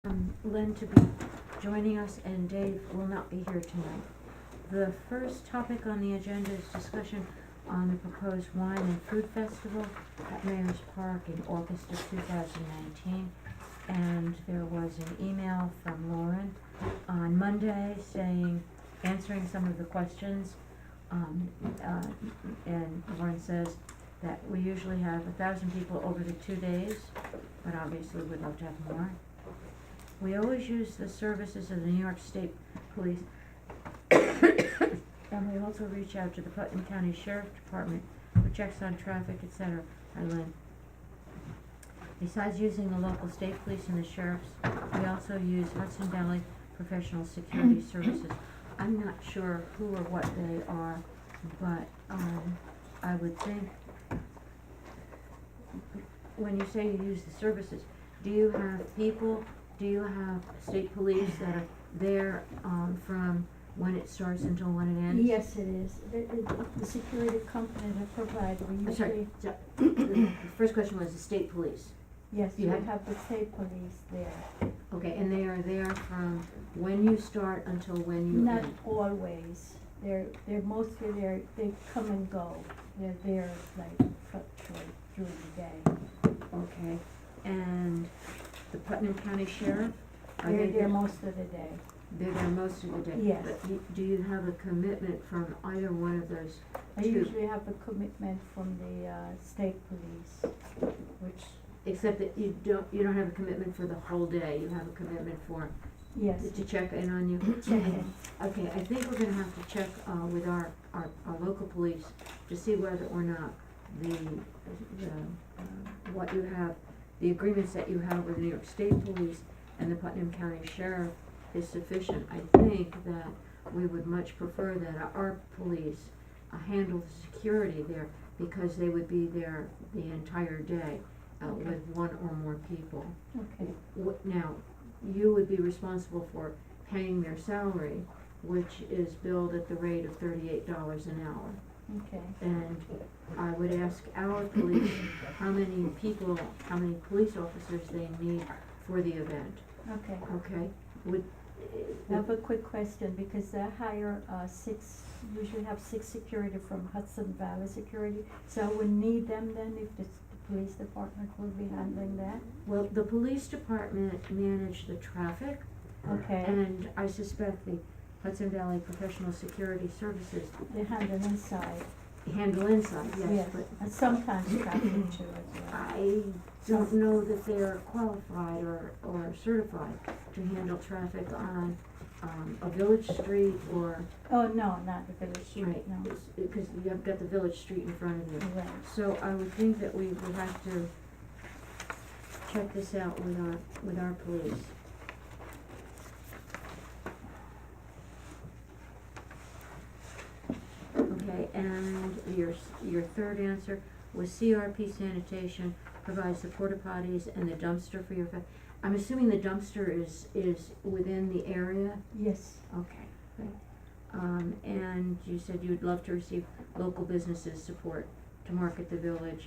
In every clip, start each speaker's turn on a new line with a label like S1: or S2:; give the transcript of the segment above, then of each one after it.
S1: Lynn to be joining us, and Dave will not be here tonight. The first topic on the agenda is discussion on the proposed wine and food festival at Mayor's Park in August of 2019. And there was an email from Lauren on Monday answering some of the questions. And Lauren says that we usually have 1,000 people over the 2 days, but obviously we'd love to have more. We always use the services of the New York State Police, and we also reach out to the Putnam County Sheriff Department for checks on traffic, etc. Lynn. Besides using the local state police and the sheriffs, we also use Hudson Valley Professional Security Services. I'm not sure who or what they are, but I would think, when you say you use the services, do you have people? Do you have state police that are there from when it starts until when it ends?
S2: Yes, it is. The security company that provides, we
S1: I'm
S2: usually,
S1: sorry, the first question was the state police.
S2: yes, we
S1: You have-
S2: have the state police there.
S1: Okay, and they are there from when you start until when you
S2: Not
S1: end?
S2: always. They're mostly there, they come and go. They're there like fluctuate through the day.
S1: Okay, and the Putnam County Sheriff? Are
S2: They're
S1: they
S2: there most of the day.
S1: They're there most of the day?
S2: Yes.
S1: But do you have a commitment from either one of those
S2: I
S1: two?
S2: usually have the commitment from the state police, which,
S1: Except that you don't have a commitment for the whole day, you have a commitment for,
S2: yes,
S1: to check in on you?
S2: check in.
S1: Okay, I think we're gonna have to check, with our local police to see whether or not what you have, the agreements that you have with the New York State Police and the Putnam County Sheriff is sufficient. I think that we would much prefer that our police handle the security there, because they would be there the entire day,
S2: Okay.
S1: with one or more people.
S2: Okay,
S1: Now, you would be responsible for paying their salary, which is billed at the rate of $38 an hour.
S2: okay.
S1: And I would ask our police how many police officers they need for the event,
S2: Okay.
S1: okay?
S2: I have a quick question, because they hire usually have 6 security from Hudson Valley Security, so I would need them then if the police department will be handling that?
S1: Well, the police department manage the traffic,
S2: Okay,
S1: and I suspect the Hudson Valley Professional Security Services
S2: they handle inside,
S1: handle inside, yes,
S2: yes,
S1: but
S2: and sometimes traffic too as well.
S1: I don't know that they're qualified or certified to handle traffic on a village street or,
S2: Oh, no, not the village street,
S1: right,
S2: no,
S1: because you've got the village street in front of you.
S2: right,
S1: So I would think that we would have to check this out with our police. Okay, and your third answer was CRP Sanitation provides the porta potties and the dumpster for your I'm assuming the dumpster is within the area?
S2: yes,
S1: Okay, great. And you said you'd love to receive local businesses support to market the village.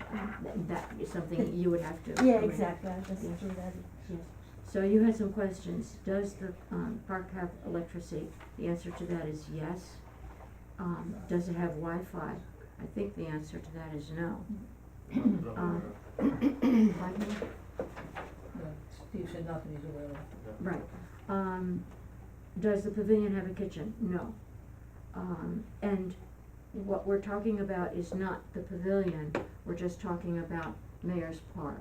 S1: That is something you would have to.
S2: yeah,
S1: arrange.
S2: exactly, I'll just
S1: Yeah.
S2: do that.
S1: Yes. So you had some questions. Does the park have electricity? The answer to that is yes. Does it have Wi-Fi? I think the answer to that is no. Pardon me?
S3: Steve said nothing he's aware of.
S1: Right. Does the pavilion have a kitchen? No. And what we're talking about is not the pavilion, we're just talking about Mayor's Park.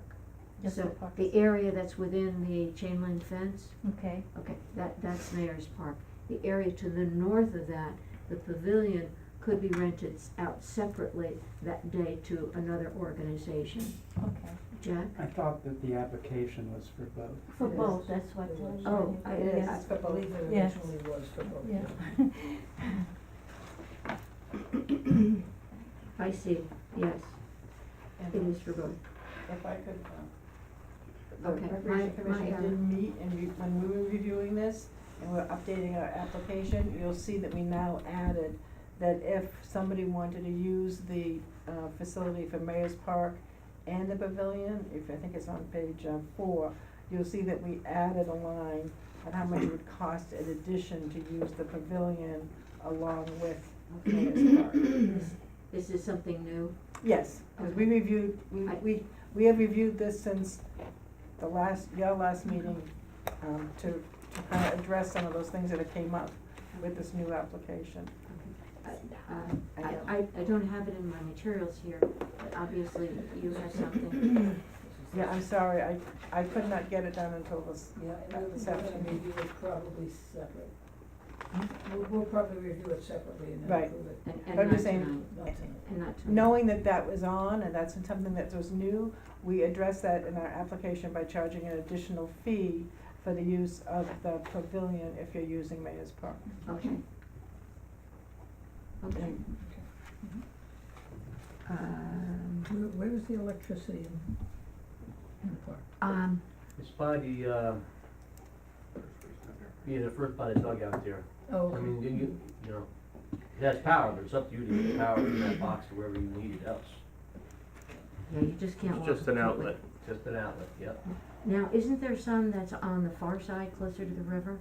S2: Just the
S1: So
S2: park.
S1: the area that's within the chain link fence,
S2: Okay,
S1: okay, that's Mayor's Park. The area to the north of that, the pavilion, could be rented out separately that day to another organization.
S2: okay,
S1: Jack?
S4: I thought that the application was for both.
S2: for
S3: Yes.
S2: both, that's what.
S3: It was.
S1: Oh,
S2: yes,
S3: I believe it
S2: Yes.
S3: originally was for both.
S2: yeah.
S1: I see, yes,
S5: And
S1: it is for both.
S5: if I could, the
S1: Okay,
S5: Recreation
S1: my
S5: Commission
S1: error.
S5: did meet, and when we were reviewing this, and we're updating our application, you'll see that we now added that if somebody wanted to use the, facility for Mayor's Park and the pavilion, if, I think it's on page, 4, you'll see that we added a line on how much it would cost in addition to use the pavilion along with Mayor's Park.
S1: Is this something new?
S5: Yes, because we reviewed, we have reviewed this since your last meeting, to kind of address some of those things that have came up with this new application.
S1: I don't have it in my materials here, but obviously you have something.
S5: Yeah, I'm sorry, I could not get it done until this,
S3: Yeah, and
S5: This
S3: we'll
S5: afternoon.
S3: review it probably separate. We'll probably review it separately and then
S5: Right.
S3: approve it,
S1: And
S5: I'm
S1: not
S5: just saying-
S1: tonight,
S3: not tonight.
S1: and not tonight.
S5: knowing that that was on and that's something that was new, we addressed that in our application by charging an additional fee for the use of the pavilion if you're using Mayor's Park.
S1: Okay. Okay.
S3: Okay. Where is the electricity in the park?
S6: It's by the, the first by the dugout there.
S3: Oh,
S6: I
S3: okay.
S6: mean, you know, it has power, but it's up to you to get power in that box to wherever you need it else.
S1: Yeah, you just can't walk.
S7: It's just an
S1: completely.
S7: outlet.
S6: Just an outlet, yep.
S1: Now, isn't there some that's on the far side, closer to the river?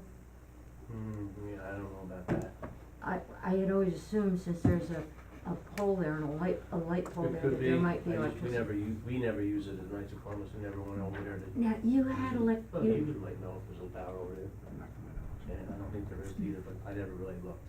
S6: Yeah, I don't know about that.
S1: I had always assumed since there's a pole there and a light pole
S6: It
S1: there,
S6: could
S1: that
S6: be,
S1: there might be
S6: we
S1: electricity.
S6: never use it as Knights of Columbus, we never went over there to.
S1: Now, you had
S6: Well, you
S1: you,
S6: would might know if there's a power over there, and I don't think there is either, but I never really looked.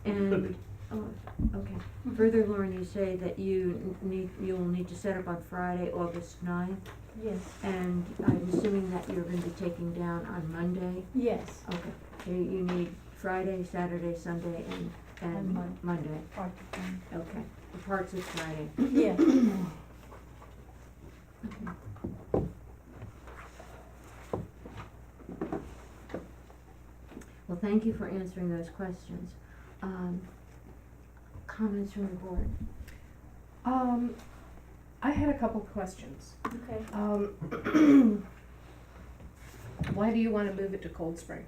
S6: Could
S1: and,
S6: be.
S1: oh, okay. Further, Lauren, you say that you'll need to set up on Friday, August 9th,
S2: Yes,
S1: and I'm assuming that you're gonna be taking down on Monday?
S2: yes,
S1: Okay, so you need Friday, Saturday, Sunday, and
S2: And
S1: Monday,
S2: part of them,
S1: okay. The parts is Friday.
S2: yeah.
S1: Well, thank you for answering those questions. Comments from the board?
S8: I had a couple questions.
S2: Okay,
S8: Why do you wanna move it to Cold Spring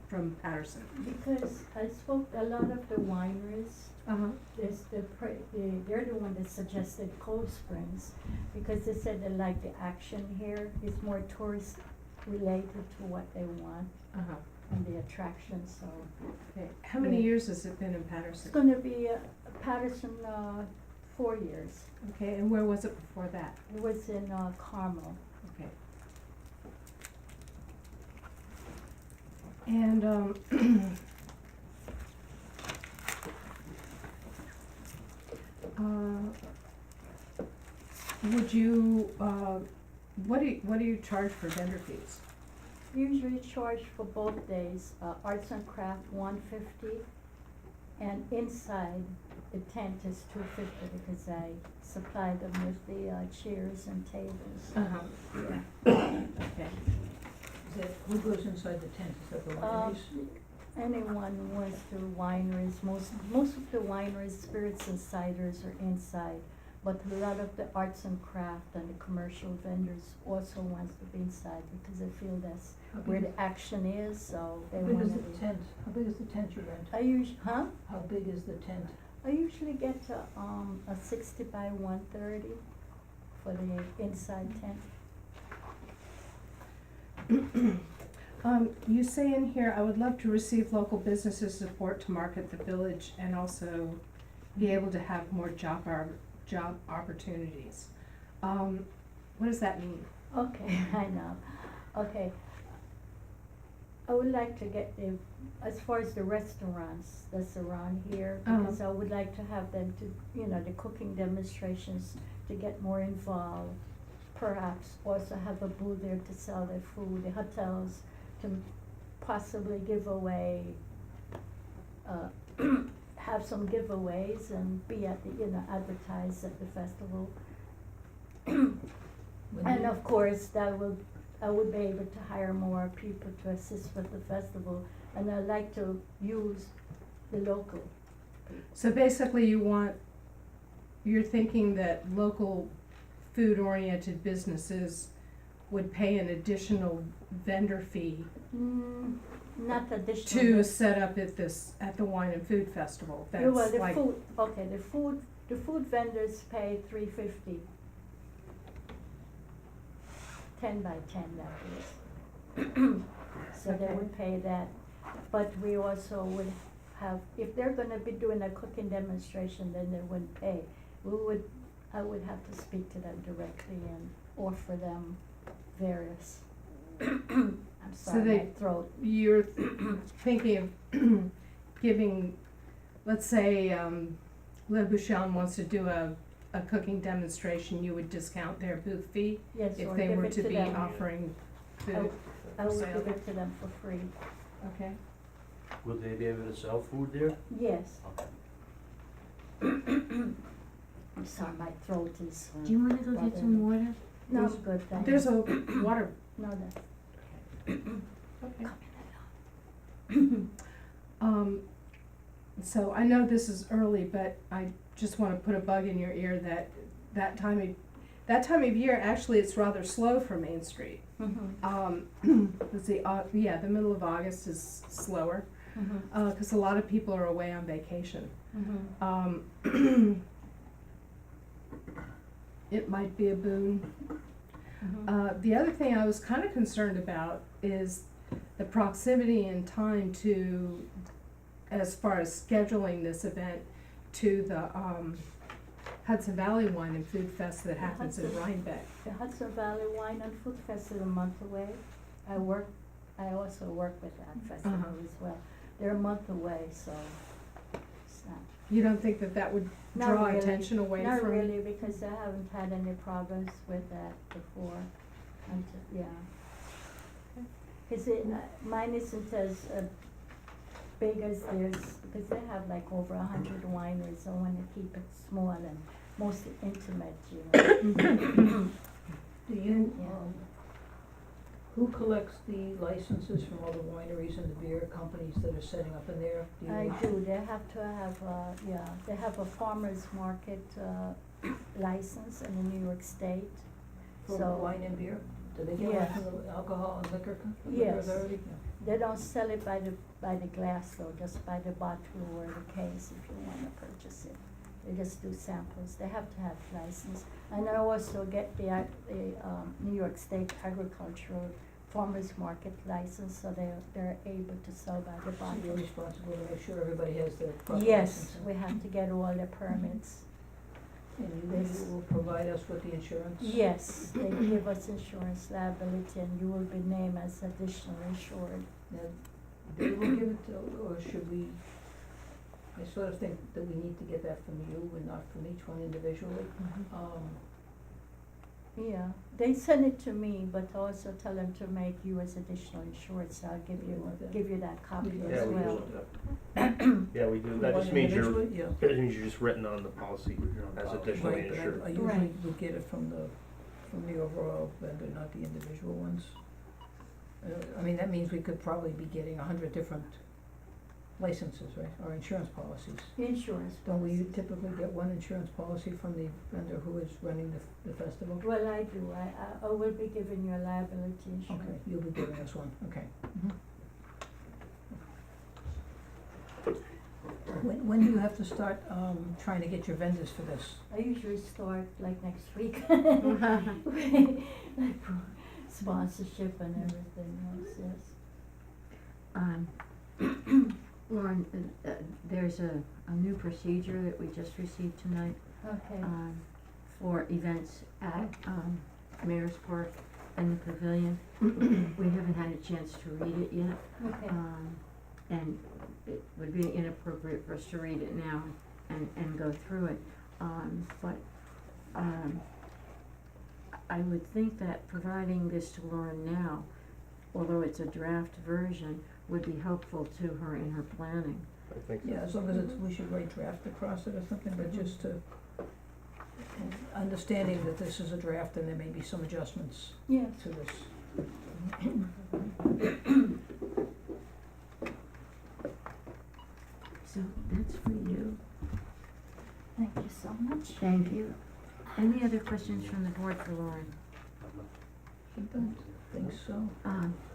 S8: from Patterson?
S2: because I spoke to a lot of the wineries,
S8: Uh-huh.
S2: they're the one that suggested Cold Springs, because they said they like the action here, it's more tourist related to what they want
S8: Uh-huh.
S2: and the attractions, so.
S8: Okay. How many
S2: Yeah.
S8: years has it been in
S2: It's
S8: Patterson?
S2: gonna be Patterson, 4 years,
S8: Okay, and where was it before that?
S2: it was in Carmel.
S8: Okay. And, would you, what do you charge for vendor fees?
S2: Usually charge for both days, arts and craft $150, and inside the tent is $250 because I supply them with the chairs and tables.
S8: Uh-huh.
S2: Yeah.
S8: Okay.
S3: Is that, who goes inside the tent? Is that the
S2: Uh,
S3: wineries?
S2: Anyone who wants to wineries, most of the wineries, spirits and ciders are inside, but a lot of the arts and craft and the commercial vendors also wants to be inside because they feel that's
S3: How
S2: where
S3: big,
S2: the action is, so they
S3: how big
S2: wanna
S3: is
S2: be.
S3: the tent? How big is the tent you rent?
S2: How
S3: How big is the tent?
S2: I usually get a 60 by 130 for the inside tent.
S8: You say in here, I would love to receive local businesses' support to market the village and also be able to have more job opportunities. What does that mean?
S2: Okay, I know. Okay. I would like to get as far as the restaurants that's around here,
S8: Uh-huh.
S2: because I would like to have them to, the cooking demonstrations to get more involved. Perhaps also have a booth there to sell their food, the hotels to possibly give away, have some giveaways and be at the, advertise at the festival.
S3: When
S2: And
S3: you-
S2: of course, I would be able to hire more people to assist with the festival, and I like to use the local.
S8: So basically you're thinking that local food-oriented businesses would pay an additional vendor fee
S2: Not additional.
S8: to set up at the Wine and Food Festival, that's
S2: Yeah, well,
S8: like,
S2: the food vendors pay $350 10 by 10 that is. So they would pay that, but we also would have, if they're gonna be doing a cooking demonstration, then they wouldn't pay. I would have to speak to them directly and offer them various, I'm sorry,
S8: they-
S2: my throat.
S8: You're thinking of giving, let's say, Le Bouchon wants to do a cooking demonstration, you would discount their booth fee
S2: Yes,
S8: if
S2: or
S8: they
S2: give
S8: were
S2: it
S8: to be
S2: them.
S8: offering food.
S2: I would
S8: sale.
S2: give it to them for free,
S8: Okay.
S6: Will they be able to sell food there?
S2: yes.
S6: Okay.
S2: I'm sorry, my throat is,
S1: Do you wanna go get some water?
S2: no, good, thank you.
S8: There's a water,
S2: No, that,
S8: okay. So I know this is early, but I just wanna put a bug in your ear that time of year, actually, it's rather slow for Main Street. Let's see, the middle of August is slower, cause a lot of people are away on vacation. It might be a boon. The other thing I was kinda concerned about is the proximity in time to, as far as scheduling this event, to the, Hudson Valley Wine and Food Fest that happens in
S2: Hudson-
S8: Rhinebeck.
S2: The Hudson Valley Wine and Food Fest is a month away. I also work with that festival as well. They're a month away, so it's not.
S8: You don't think that would
S2: Not
S8: draw
S2: really.
S8: attention away from?
S2: Not really, because I haven't had any problems with that before, yeah. Cause mine isn't as big as theirs, because they have like over 100 wineries, so I wanna keep it small and mostly intimate, you know.
S3: Do you,
S2: Yeah.
S3: who collects the licenses from all the wineries and the beer companies that are setting up in there? Do you
S2: I
S3: know?
S2: do, they have to have, they have a farmer's market, license in the New York State,
S3: For
S2: so.
S3: wine and beer? Do they get one
S2: Yes.
S3: from the alcohol and liquor
S2: Yes.
S3: authority?
S2: They don't sell it by the glass though, just by the bottle or the case if you wanna purchase it. They just do samples, they have to have license. And I also get the New York State Agricultural Farmers Market license, so they're able to sell by the
S3: So you're
S2: bottle.
S3: responsible to make sure everybody has their proper
S2: Yes,
S3: license.
S2: we have to get all the permits.
S3: And
S2: This-
S3: you will provide us with the insurance?
S2: Yes, they give us insurance liability and you will be named as additional insured.
S3: Now, they will give it to, or should we, I sort of think that we need to get that from you and not from each one individually.
S2: Yeah, they send it to me, but also tell them to make you as additional insured, so I'll give
S3: You want that?
S2: you that copy
S3: Yeah,
S2: as
S6: Yeah, we
S2: well.
S6: do. Yeah, we do. That
S3: One
S6: just means you're,
S3: individually? Yeah.
S6: that means you're just written on the policy as additionally
S3: Right, but
S6: insured.
S3: I usually
S2: Right.
S3: would get it from the overall vendor, not the individual ones. I mean, that means we could probably be getting 100 different licenses, right, or insurance policies.
S2: Insurance.
S3: Don't we typically get one insurance policy from the vendor who is running the festival?
S2: Well, I do, I will be giving you a liability insurance.
S3: Okay, you'll be giving us one, okay. When do you have to start, trying to get your vendors for this?
S2: I usually start like next week. Like sponsorship and everything else, yes.
S1: Lauren, there's a new procedure that we just received tonight,
S2: Okay,
S1: for events at, Mayor's Park and the Pavilion. We haven't had a chance to read it yet,
S2: okay,
S1: and it would be inappropriate for us to read it now and go through it. But I would think that providing this to Lauren now, although it's a draft version, would be helpful to her in her planning.
S6: I think so.
S3: Yeah, as long as it's, we should write draft across it or something, but just to, understanding that this is a draft and there may be some adjustments
S2: yes.
S3: to this.
S1: So that's for you.
S2: Thank you so much.
S1: Thank you. Any other questions from the board for Lauren?
S3: I don't think so.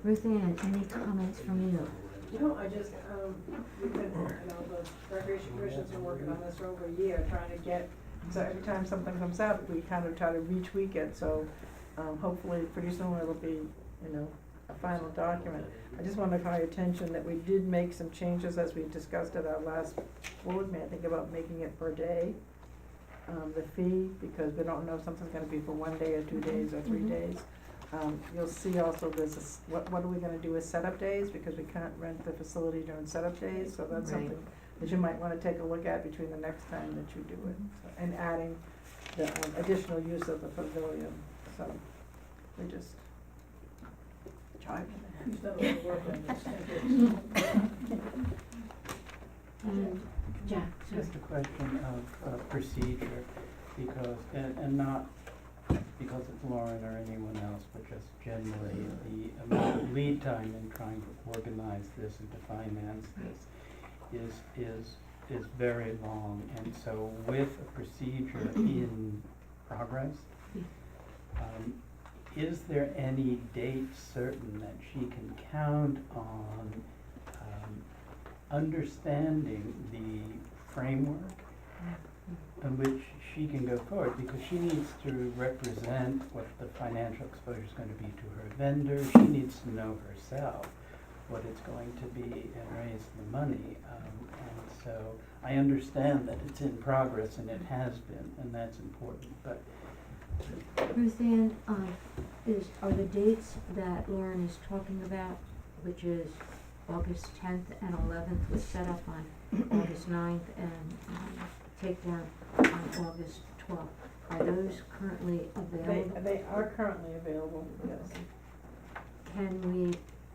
S1: Ruth Ann, any comments from you?
S5: No, I just, we've been, the Recreation Commission's been working on this for over a year, trying to get, so every time something comes up, we kind of try to retweak it, so hopefully pretty soon it'll be, you know, a final document. I just wanna call your attention that we did make some changes as we discussed at our last board meeting, I think about making it per day, the fee, because we don't know if something's gonna be for 1 day or 2 days or 3
S2: Mhm.
S5: days. You'll see also there's what are we gonna do with setup days, because we can't rent the facility during setup days, so that's
S1: Right.
S5: something that you might wanna take a look at between the next time that you do it. So, and adding the additional use of the pavilion, so we just tried.
S3: He's done a lot of work on this, thank you.
S1: And Jack, sorry.
S4: Just a question of procedure, because, and not because it's Lauren or anyone else, but just generally, the amount of lead time in trying to organize this and to finance this is very long. And so with a procedure in progress, is there any date certain that she can count on understanding the framework in which she can go forward, because she needs to represent what the financial exposure is going to be to her vendor. She needs to know herself what it's going to be and raise the money. And so I understand that it's in progress, and it has been, and that's important, but
S1: Ruth Ann, are the dates that Lauren is talking about, which is August 10th and 11th, was set up on August 9th and takedown on August 12th, are those currently available?
S5: They are currently available, yes.
S1: Can we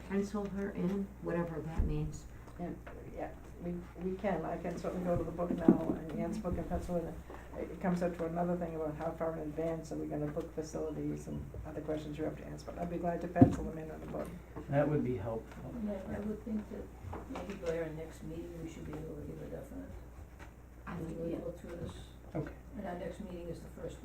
S1: pencil her in, whatever that means?
S5: And, yeah, we can, I can certainly go to the book now, and Ann's book in Pennsylvania. It comes up to another thing about how far in advance are we gonna book facilities and other questions you have to answer, but I'd be glad to pencil them in on the book.
S4: that would be helpful.
S3: And I would think that maybe by our next meeting, we should be able to give a definite.
S1: I
S3: We
S1: think,
S3: will
S1: yeah.
S3: go through this,
S4: Okay.
S3: and our next meeting is the first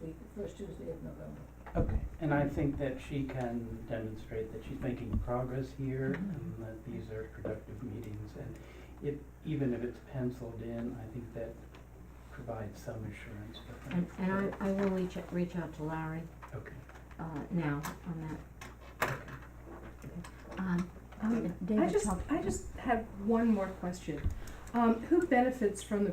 S3: Tuesday of November.
S4: Okay, and I think that she can demonstrate that she's making progress here, and that these are productive meetings, and even if it's penciled in, I think that provides some assurance for her.
S1: And I will reach out to Larry,
S4: Okay,
S1: now on that.
S4: okay.
S1: David,
S8: I just have one more question. Who benefits from the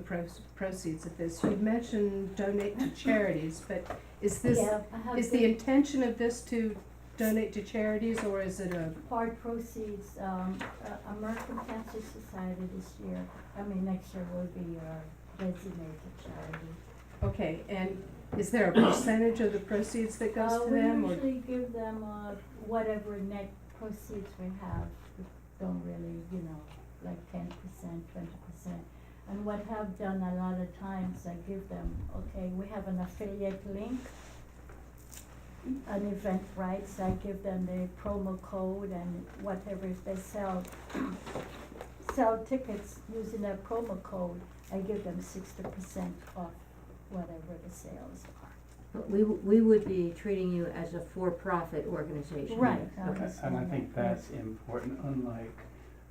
S8: proceeds of this? You mentioned donate to charities, but is this,
S2: Yeah, I have
S8: is the intention of this to donate to charities, or is it a,
S2: part proceeds, American Cancer Society this year, next year will be designated charity.
S8: okay, and is there a percentage of the proceeds that goes to them,
S2: We
S8: or?
S2: usually give them, whatever net proceeds we have, we don't really, like 10%, 20%. And what I've done a lot of times, I give them, okay, we have an affiliate link, an event rights, I give them the promo code and whatever, if they sell tickets using their promo code, I give them 60% off whatever the sales are.
S1: But we would be treating you as a for-profit organization.
S2: Right, I
S4: Okay,
S2: understand
S4: and I
S2: that,
S4: think that's important, unlike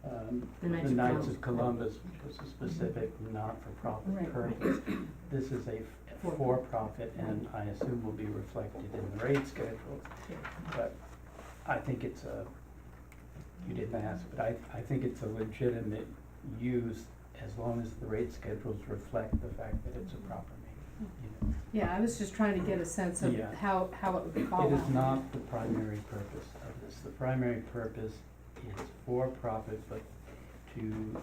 S1: The
S4: the
S1: Knights of
S4: Knights of
S1: Columbus.
S4: Columbus, which was a specific not-for-profit
S2: Right.
S4: purpose. This is a for-profit, and I assume will be reflected in the rate schedule. But I think it's you didn't ask, but I think it's a legitimate use as long as the rate schedules reflect the fact that it's a proper meeting, you know.
S8: Yeah, I was just trying to get a sense of
S4: Yeah.
S8: how it would fall out.
S4: It is not the primary purpose of this. The primary purpose is for profit, but to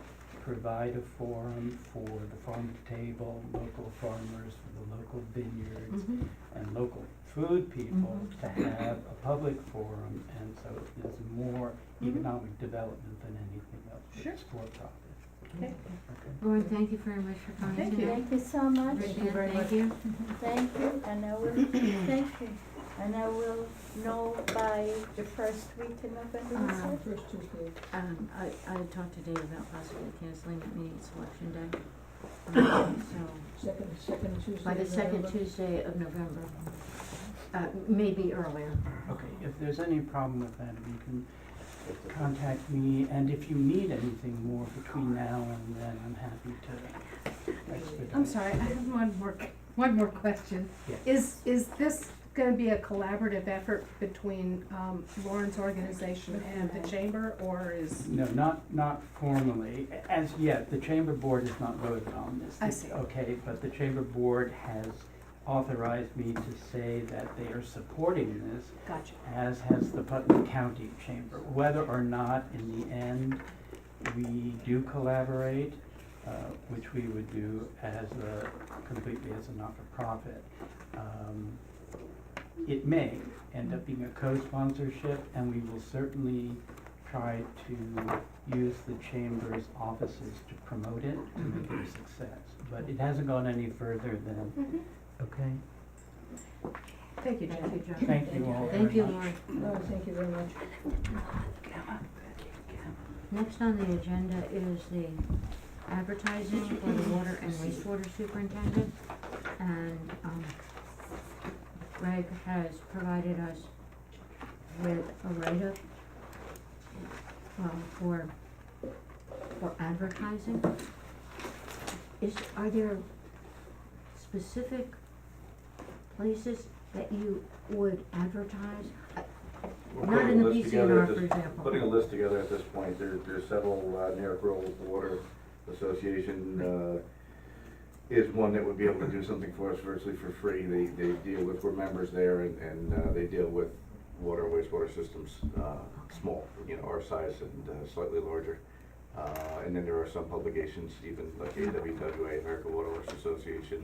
S4: provide a forum for the farm to table, local farmers, for the local vineyards,
S1: Mhm.
S4: and local food people
S2: Mhm.
S4: to have a public forum, and so it's more
S2: Mhm.
S4: economic development than anything else.
S8: Sure.
S4: It's for profit.
S8: Okay.
S4: Okay.
S1: Lauren, thank you very much for coming
S8: Thank
S1: tonight.
S8: you.
S2: Thank you so much.
S1: Ruth
S5: you
S1: Ann,
S5: very
S1: thank
S5: much.
S1: you.
S2: Thank you, and I will, thank you, and I will know by the first week in November, you said?
S3: First Tuesday.
S1: I talked to Dave about possibly canceling that meeting selection day. So,
S3: Second Tuesday
S1: by the
S3: of
S1: second
S3: November.
S1: Tuesday of November, maybe earlier.
S4: Okay, if there's any problem with that, you can contact me, and if you need anything more between now and then, I'm happy to expedite.
S8: I'm sorry, I have one more question.
S4: Yeah.
S8: Is this gonna be a collaborative effort between, Lauren's organization and the chamber, or is?
S4: No, not formally. As yet, the chamber board has not voted on this.
S8: I see.
S4: Okay, but the chamber board has authorized me to say that they are supporting this,
S8: Gotcha.
S4: as has the Putnam County Chamber. Whether or not in the end we do collaborate, which we would do completely as a not-for-profit, it may end up being a co-sponsorship, and we will certainly try to use the chamber's offices to promote it, to make it a success. But it hasn't gone any further than, okay?
S8: Thank you, Jen.
S1: Thank you, John.
S4: Thank you all
S1: Thank you,
S4: very much.
S1: Lauren.
S3: No, thank you very much.
S1: Next on the agenda is the advertising for the water and wastewater superintendent. And, Greg has provided us with a write-up, for advertising. Are there specific places that you would advertise?
S7: We're
S1: Not
S7: putting
S1: in
S7: a
S1: the
S7: list together
S1: BCNR,
S7: at
S1: for
S7: this-
S1: example.
S7: Putting a list together at this point, there's several, New York Rural Water Association, is one that would be able to do something for us virtually for free. They deal with, we're members there, and they deal with water and wastewater systems, small, our size and slightly larger. And then there are some publications, even like AWWA, American Water Works Association,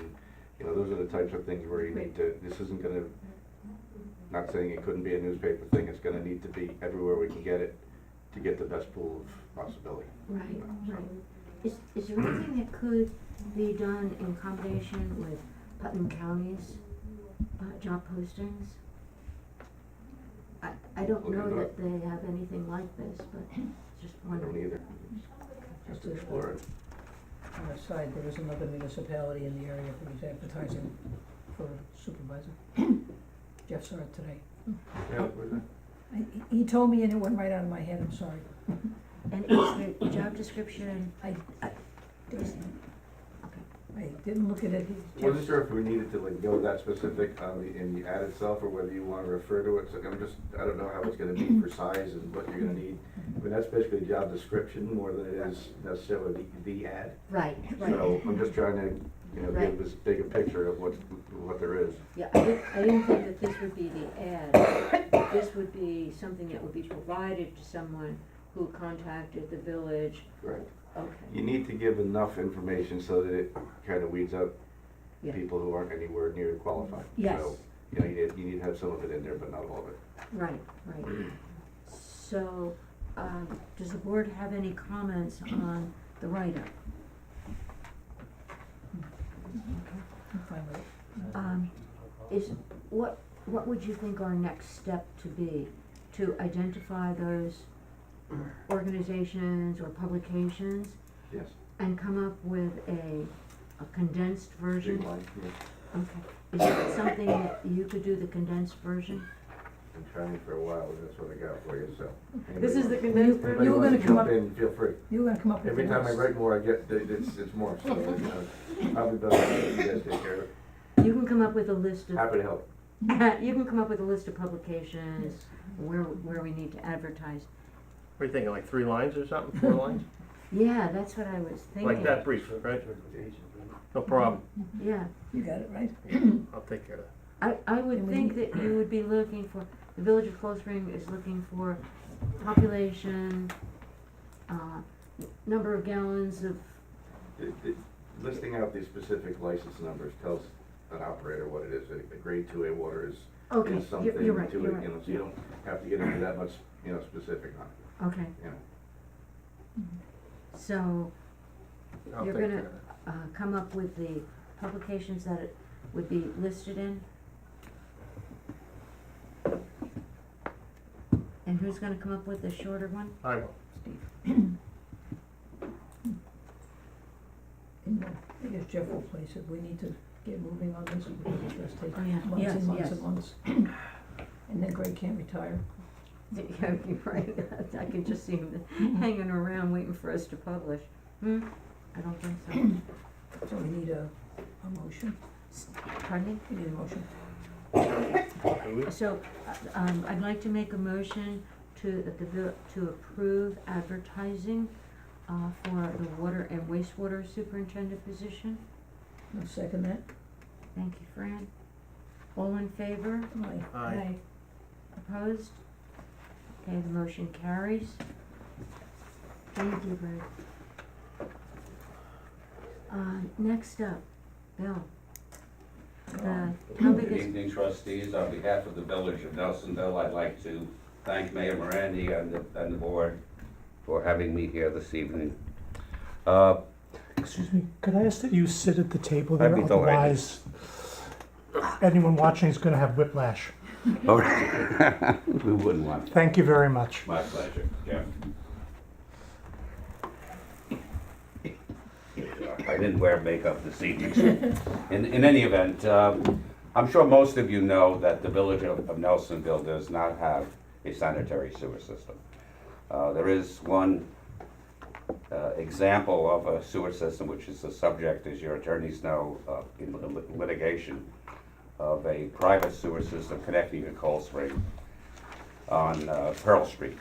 S7: those are the types of things where you need to, this isn't gonna, not saying it couldn't be a newspaper thing, it's gonna need to be everywhere we can get it to get the best pool of possibility.
S1: Right, right. Is there anything that could be done in combination with Putnam County's, job postings? I don't
S7: Look
S1: know
S7: into
S1: that they have anything like this, but just
S7: I don't
S1: wondering.
S7: either, just to explore it.
S3: On the side, there is another municipality in the area who's advertising for supervisor. Jeff saw it today.
S7: Yeah, where's that?
S3: He told me and it went right out of my head, I'm sorry.
S1: And is the job description,
S3: I
S1: is,
S3: I didn't look at it.
S7: Wasn't sure if we needed to go that specific in the ad itself, or whether you wanna refer to it, so I don't know how it's gonna be for size and what you're gonna need. I mean, that's basically a job description more than it is necessarily the ad.
S1: right, right.
S7: So I'm just trying to,
S1: Right.
S7: give as big a picture of what there is.
S1: Yeah, I didn't think that this would be the ad. This would be something that would be provided to someone who contacted the village.
S7: Correct.
S1: Okay,
S7: You need to give enough information so that it kind of weeds out
S1: yeah,
S7: people who aren't anywhere near qualified.
S1: yes,
S7: So, you need to have some of it in there, but not all of it.
S1: right, right. So, does the board have any comments on the write-up?
S3: I'm fine with it.
S1: What would you think our next step to be? To identify those organizations or publications
S7: Yes.
S1: and come up with a condensed version?
S7: Big line, yeah.
S1: Okay, is that something that you could do, the condensed version?
S7: Been trying for a while, and that's what I got for you, so.
S1: This is the
S7: Anybody
S1: condensed
S7: wants-
S1: version?
S3: You were
S7: anybody
S3: gonna come
S7: wants to
S3: up-
S7: jump in, feel free.
S3: You were gonna come up with
S7: Every
S3: the
S7: time I
S3: list.
S7: write more, it's more, so, probably better if you guys take care of it.
S1: You can come up with a list of,
S7: Happy to help.
S1: you can come up with a list of publications where we need to advertise.
S6: What are you thinking, like 3 lines or something, 4 lines?
S1: Yeah, that's what I was thinking.
S6: Like that brief, right? No problem,
S1: Yeah,
S3: You got it, right?
S6: I'll take care of that.
S1: I would
S3: And we
S1: think
S3: need-
S1: that you would be looking for, the Village of Cold Spring is looking for population, number of gallons of,
S7: Listing out these specific license numbers tells an operator what it is. A grade 2A water is
S1: okay,
S7: something
S1: you're
S7: to
S1: right,
S7: it,
S1: you're right.
S7: so you don't have to get into that much, specific on it,
S1: Okay, so
S6: I'll
S1: You're
S6: take
S1: gonna-
S6: care of that.
S1: come up with the publications that it would be listed in? And who's gonna come up with the shorter one?
S6: I will.
S3: And I guess Jeff will place it. We need to get moving on this because it does take
S1: Oh, yeah.
S3: months
S1: Yes,
S3: and months
S1: yes.
S3: and months. And then Greg can't retire.
S1: Yeah, you're right, I can just see him hanging around waiting for us to publish. I don't think so.
S3: So we need a motion.
S1: Pardon me?
S3: We need a motion.
S1: So, I'd like to make a motion to approve advertising, for the water and wastewater superintendent position.
S3: I'll second that.
S1: Thank you, Fran. All in favor?
S3: Aye.
S8: Aye.
S1: Opposed? Okay, the motion carries. Thank you, Greg. Next up, Bill. How big
S9: Good
S1: is,
S9: evening, trustees. On behalf of the Village of Nelsonville, I'd like to thank Mayor Morandi and the board for having me here this evening.
S10: Excuse me, could I ask that you sit at the table there,
S9: I'd be delighted.
S10: otherwise anyone watching is gonna have whiplash.
S9: We wouldn't want.
S10: Thank you very much.
S9: My pleasure, Jeff. I didn't wear makeup this evening. In any event, I'm sure most of you know that the Village of Nelsonville does not have a sanitary sewer system. There is one example of a sewer system, which is the subject, as your attorneys know, in litigation, of a private sewer system connecting to Cold Spring on Pearl Street.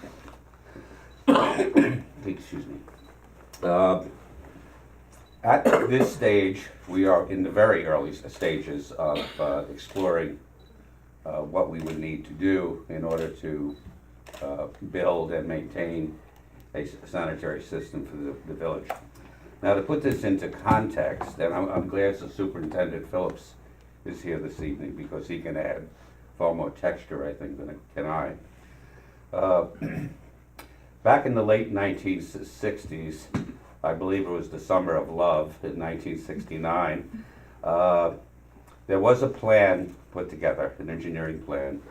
S9: Excuse me. At this stage, we are in the very early stages of exploring what we would need to do in order to build and maintain a sanitary system for the village. Now, to put this into context, and I'm glad that Superintendent Phillips is here this evening because he can add far more texture, I think, than can I. Back in the late 1960s, I believe it was the Summer of Love in 1969, there was a plan put together, an engineering plan,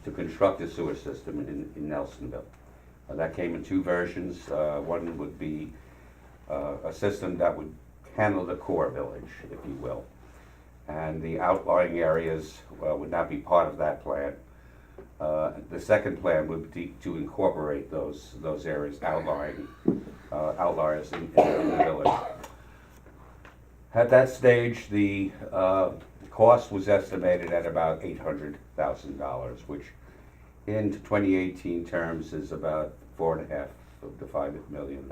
S9: to construct a sewer system in Nelsonville. That came in two versions. One would be a system that would handle the core village, if you will. And the outlying areas would not be part of that plan. The second plan would be to incorporate those areas, outliers in the village. At that stage, the cost was estimated at about $800,000, which in 2018 terms is about $4.5 to $5 million.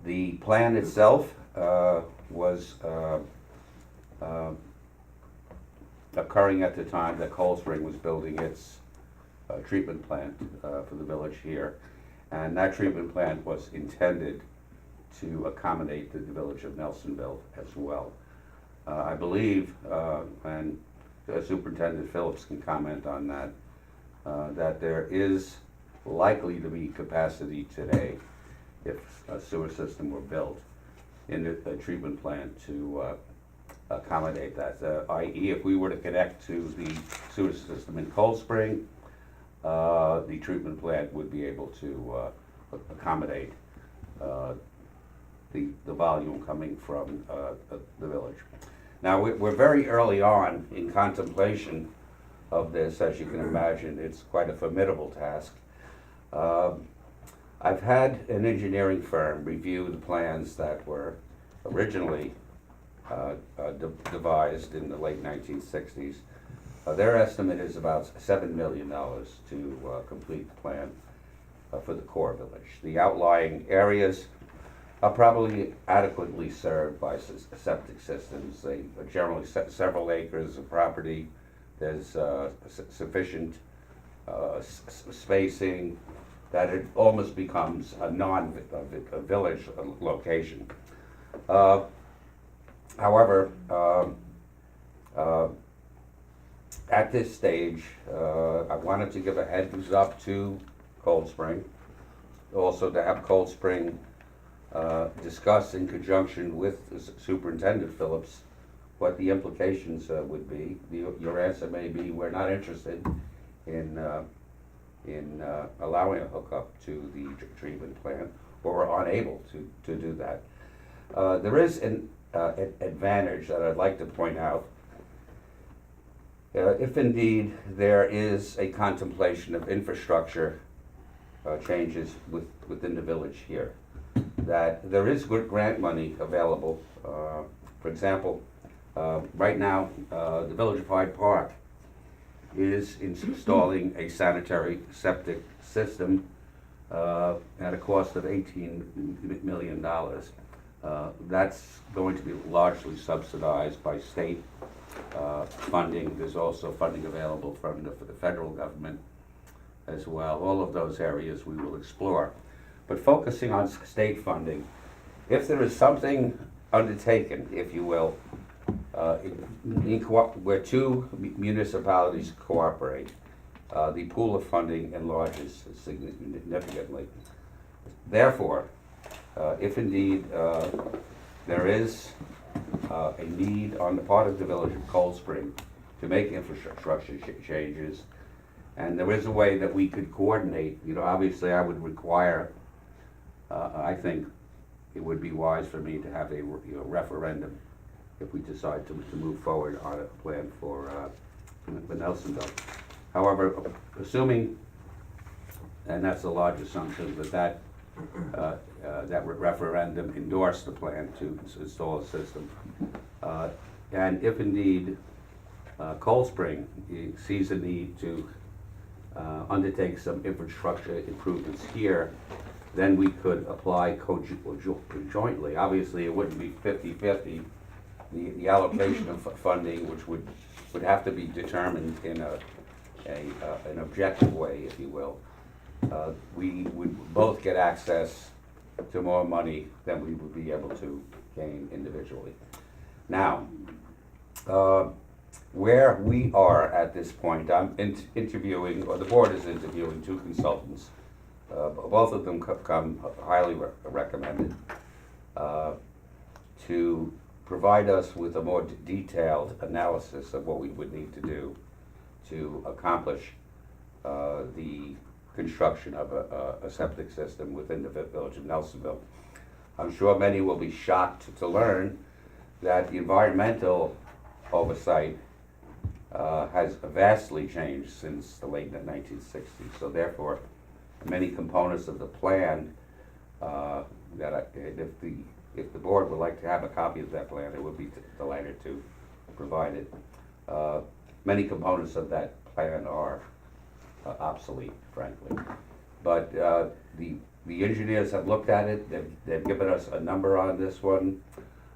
S9: The plan itself was occurring at the time that Cold Spring was building its treatment plant for the village here. And that treatment plant was intended to accommodate the village of Nelsonville as well. I believe, and Superintendent Phillips can comment on that, that there is likely to be capacity today if a sewer system were built in a treatment plant to accommodate that. I.e., if we were to connect to the sewer system in Cold Spring, the treatment plant would be able to accommodate the volume coming from the village. Now, we're very early on in contemplation of this, as you can imagine. It's quite a formidable task. I've had an engineering firm review the plans that were originally devised in the late 1960s. Their estimate is about $7 million to complete the plan for the core village. The outlying areas are probably adequately served by septic systems. They are generally several acres of property. There's sufficient spacing that it almost becomes a non-village location. However, at this stage, I wanted to give a heads up to Cold Spring, also to have Cold Spring discuss in conjunction with Superintendent Phillips what the implications would be. Your answer may be, we're not interested in allowing a hookup to the treatment plant, or we're unable to do that. There is an advantage that I'd like to point out. If indeed there is a contemplation of infrastructure changes within the village here, that there is good grant money available. For example, Right now, the Village of Hyde Park is installing a sanitary septic system at a cost of $18 million. That's going to be largely subsidized by state funding. There's also funding available from the federal government as well. All of those areas we will explore. But focusing on state funding, if there is something undertaken, if you will, where two municipalities cooperate, the pool of funding enlarges significantly. Therefore, if indeed there is a need on the part of the Village of Cold Spring to make infrastructure changes, and there is a way that we could coordinate, obviously I would require, I think it would be wise for me to have a referendum if we decide to move forward on a plan for Nelsonville. However, assuming, and that's a large assumption, that referendum endorsed the plan to install a system, and if indeed Cold Spring sees a need to undertake some infrastructure improvements here, then we could apply jointly. Obviously, it wouldn't be 50-50. The allocation of funding, which would have to be determined in an objective way, if you will. We would both get access to more money than we would be able to gain individually. Now, where we are at this point, I'm interviewing, or the board is interviewing, two consultants. Both of them come highly recommended to provide us with a more detailed analysis of what we would need to do to accomplish the construction of a septic system within the Village of Nelsonville. I'm sure many will be shocked to learn that the environmental oversight has vastly changed since the late 1960s. So therefore, many components of the plan if the board would like to have a copy of that plan, it would be delighted to provide it. Many components of that plan are obsolete, frankly. But the engineers have looked at it. They've given us a number on this one.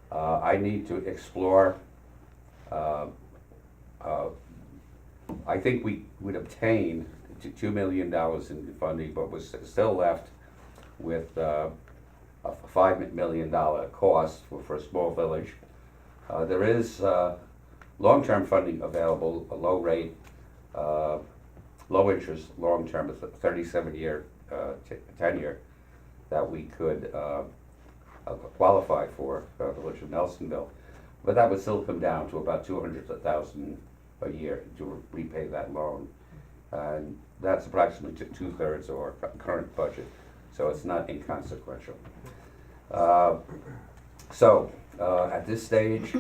S9: I need to explore. I think we would obtain $2 million in funding, but we're still left with a $5 million cost for a small village. There is long-term funding available, a low rate, low interest, long-term, a 37-year tenure that we could qualify for the Village of Nelsonville. But that would still come down to about $200,000 a year to repay that loan. And that's approximately 2/3 of our current budget, so it's not inconsequential. At this stage,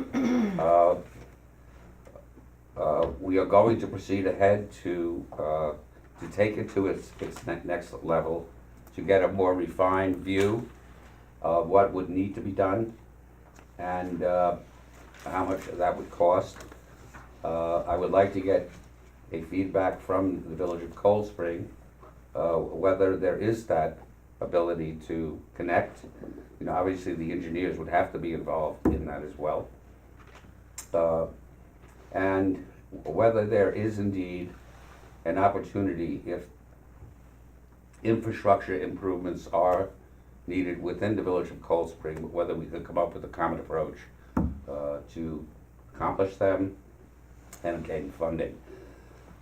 S9: we are going to proceed ahead to take it to its next level, to get a more refined view of what would need to be done and how much that would cost. I would like to get a feedback from the Village of Cold Spring whether there is that ability to connect. Obviously the engineers would have to be involved in that as well. And whether there is indeed an opportunity, if infrastructure improvements are needed within the Village of Cold Spring, whether we could come up with a common approach to accomplish them and obtain funding.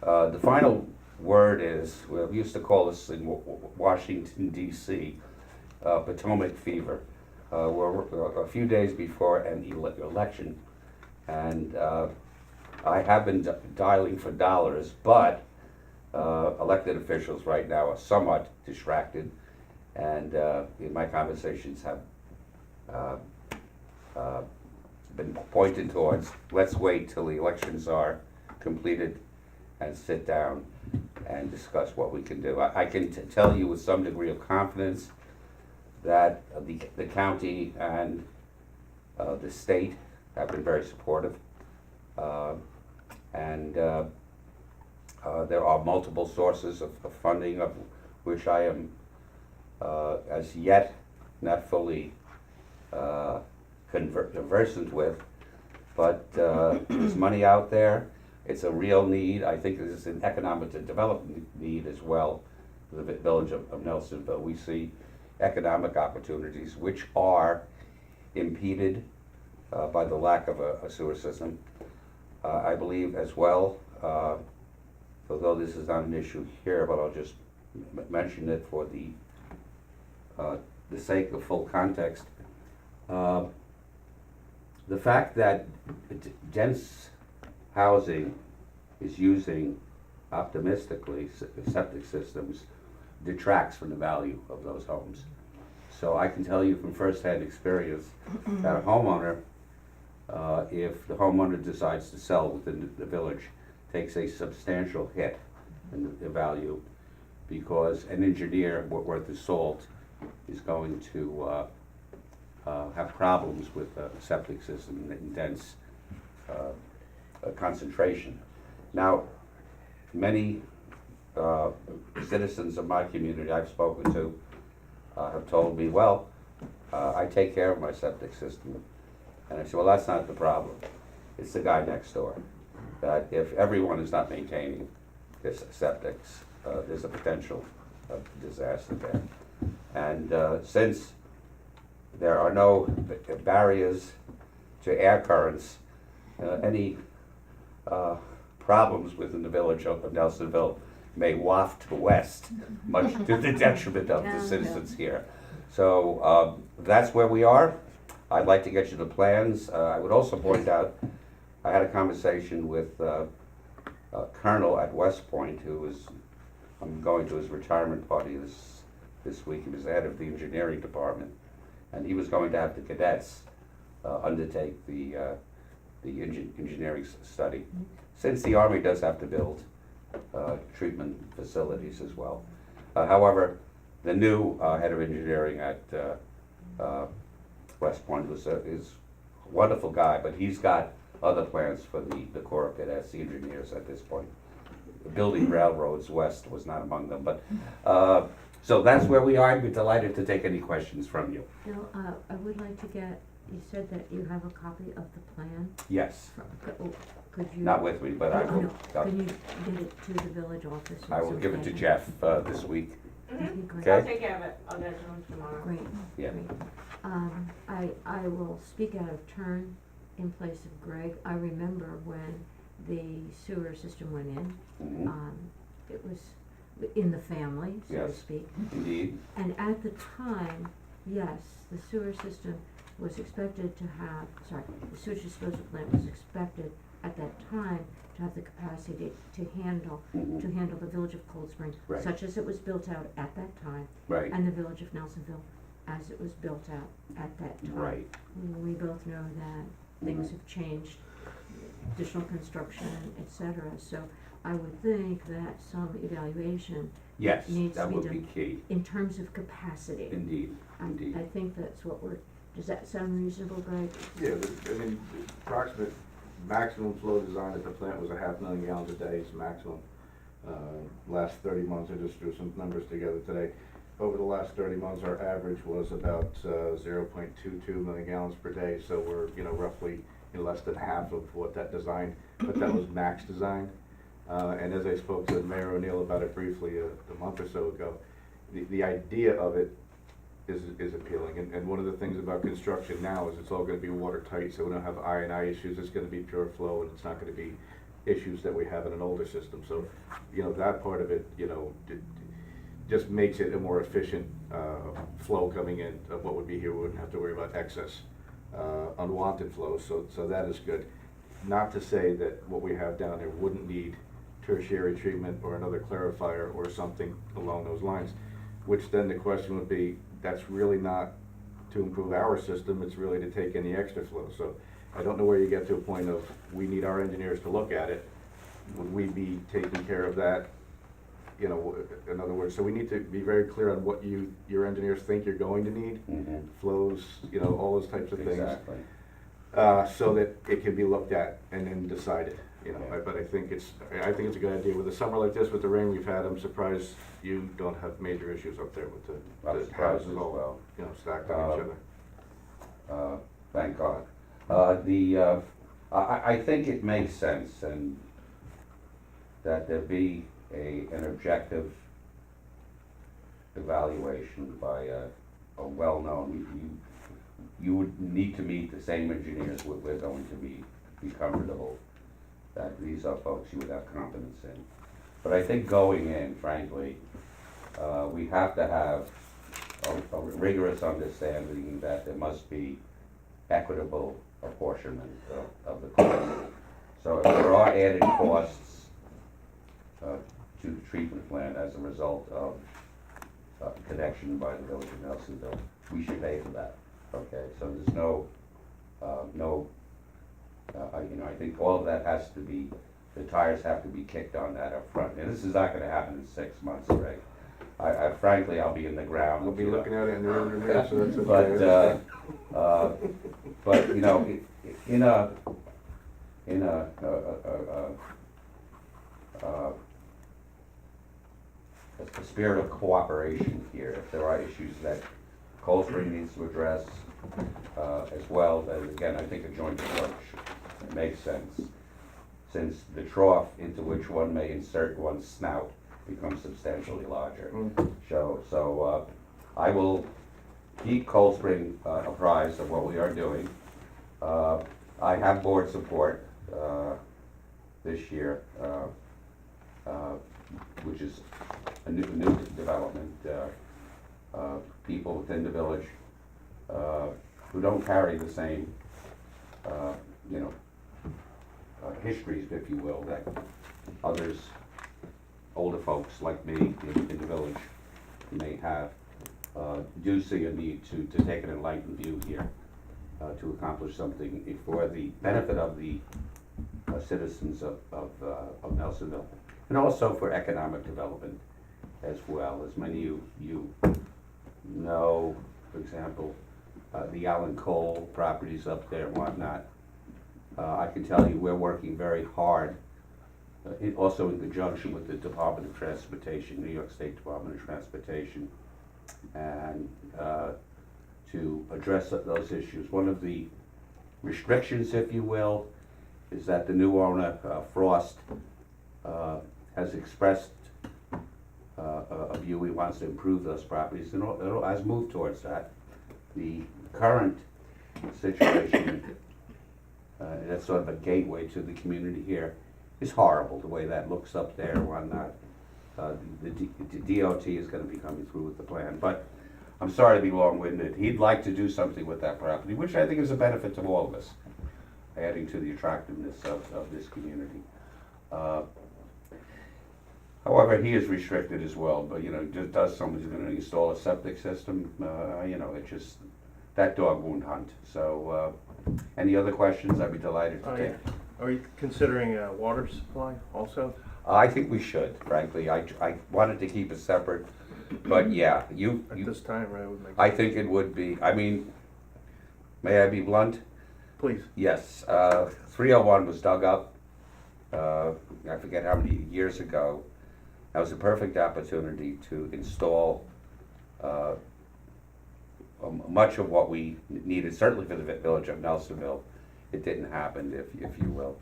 S9: The final word is, we used to call this in Washington, D.C., Potomac fever. We're a few days before an election, and I have been dialing for dollars, but elected officials right now are somewhat distracted, and in my conversations have been pointed towards, let's wait till the elections are completed and sit down and discuss what we can do. I can tell you with some degree of confidence that the county and the state have been very supportive. And there are multiple sources of funding, of which I am as yet not fully conversant with, but there's money out there. It's a real need. I think this is an economic development need as well. The village of Nelsonville, we see economic opportunities which are impeded by the lack of a sewer system. I believe as well, although this is not an issue here, but I'll just mention it for the sake of full context. The fact that dense housing is using optimistically septic systems detracts from the value of those homes. So I can tell you from firsthand experience that a homeowner, if the homeowner decides to sell within the village, takes a substantial hit in the value, because an engineer worth his salt is going to have problems with a septic system in dense concentration. Now, many citizens of my community I've spoken to have told me, well, I take care of my septic system. And I said, well, that's not the problem. It's the guy next door. That if everyone is not maintaining their septics, there's a potential of disaster there. And since there are no barriers to air currents, any problems within the village of Nelsonville may waft west, much to the detriment of the citizens here. So that's where we are. I'd like to get you the plans. I would also point out, I had a conversation with a colonel at West Point I'm going to his retirement party this week. He was the head of the engineering department, and he was going to have the cadets undertake the engineering study, since the Army does have to build treatment facilities as well. However, the new head of engineering at West Point is a wonderful guy, but he's got other plans for the Corps of Cadets, the engineers at this point. Building railroads west was not among them, but so that's where we are. I'd be delighted to take any questions from you.
S1: Bill, I would like to get, you said that you have a copy of the plan.
S9: Yes,
S1: Could you?
S9: not with me, but I will.
S1: No, can you get it to the village office?
S9: I will give it to Jeff this week.
S1: Okay, great.
S9: Okay.
S11: I'll take care of it, I'll get it to him tomorrow.
S1: Great,
S9: Yeah.
S1: great. I will speak out of turn in place of Greg. I remember when the sewer system went in,
S9: Mhm.
S1: it was in the family, so to
S9: Yes.
S1: speak.
S9: Indeed.
S1: And at the time, yes, the sewer system was expected to have, the sewage disposal plant was expected at that time to have the capacity to handle
S9: Mhm.
S1: the village of Cold Spring,
S9: Right.
S1: such as it was built out at that time,
S9: Right,
S1: and the village of Nelsonville as it was built out at that time.
S9: right.
S1: We both know that things have changed, additional construction, et cetera, so I would think that some evaluation
S9: Yes,
S1: needs to
S9: that
S1: be
S9: would be
S1: done.
S9: key.
S1: in terms of capacity.
S9: Indeed, indeed.
S1: I think that's what does that sound reasonable, Greg?
S7: Yeah, I mean, the approximate maximum flow design at the plant was 500,000 gallons a day is maximum. Last 30 months, I just threw some numbers together today. Over the last 30 months, our average was about 0.22 million gallons per day, so we're, roughly less than half of what that design, but that was max design. And as I spoke to Mayor O'Neill about it briefly a month or so ago, the idea of it is appealing. And one of the things about construction now is it's all gonna be watertight, so we don't have I&I issues. It's gonna be pure flow, and it's not gonna be issues that we have in an older system. So, that part of it, just makes it a more efficient flow coming in of what would be here. We wouldn't have to worry about excess unwanted flow, so that is good. Not to say that what we have down there wouldn't need tertiary treatment or another clarifier or something along those lines, which then the question would be, that's really not to improve our system, it's really to take any extra flow. So I don't know where you get to a point of, we need our engineers to look at it. Would we be taking care of that? In other words, so we need to be very clear on what your engineers think you're going to need,
S9: Mhm.
S7: flows, all those types of things.
S9: Exactly.
S7: so that it can be looked at and then decided, you know, but I think it's a good idea. With a summer like this, with the rain we've had, I'm surprised you don't have major issues up there with
S9: I'm
S7: the
S9: surprised
S7: houses
S9: as
S7: all,
S9: well.
S7: you know, stacked on each other.
S9: Thank God. I think it makes sense and that there be an objective evaluation by a well-known, you would need to meet the same engineers we're going to be comfortable that these are folks you would have confidence in. But I think going in, frankly, we have to have a rigorous understanding that there must be equitable apportionment of the cost. So if there are added costs to the treatment plant as a result of connection by the village of Nelsonville, we should pay for that, okay? So there's I think all of that has to be, the tires have to be kicked on that up front. And this is not gonna happen in 6 months, Greg. I frankly, I'll be in the ground.
S7: We'll be looking at it in the rearview mirror, so that's okay.
S9: But, you know, in a spirit of cooperation here, if there are issues that Cold Spring needs to address, as well, then again, I think a joint approach makes sense, since the trough into which one may insert one's snout becomes substantially larger. So I will keep Cold Spring apprised of what we are doing. I have board support this year, which is a new development. People within the village who don't carry the same, histories, if you will, that others, older folks like me in the village may have, do see a need to take an enlightened view here, to accomplish something for the benefit of the citizens of Nelsonville, and also for economic development as well. As many of you know, for example, the Allen Cole properties up there and whatnot. I can tell you we're working very hard, also in conjunction with the Department of Transportation, New York State Department of Transportation, and to address those issues. One of the restrictions, if you will, is that the new owner, Frost, has expressed a view he wants to improve those properties, and has moved towards that. The current situation, that's sort of a gateway to the community here, is horrible, the way that looks up there and whatnot. The DOT is gonna be coming through with the plan, but I'm sorry to be long-winded. He'd like to do something with that property, which I think is a benefit to all of us, adding to the attractiveness of this community. However, he is restricted as well, but, does somebody's gonna install a septic system, it just, that dog won't hunt. So, any other questions, I'd be delighted to take.
S6: Are you considering a water supply also?
S9: I think we should, frankly. I wanted to keep it separate, but yeah,
S6: At this time, right, would make.
S9: I think it would be, may I be blunt?
S6: Please.
S9: Yes, 301 was dug up, I forget how many years ago. That was a perfect opportunity to install much of what we needed, certainly for the village of Nelsonville. It didn't happen, if you will.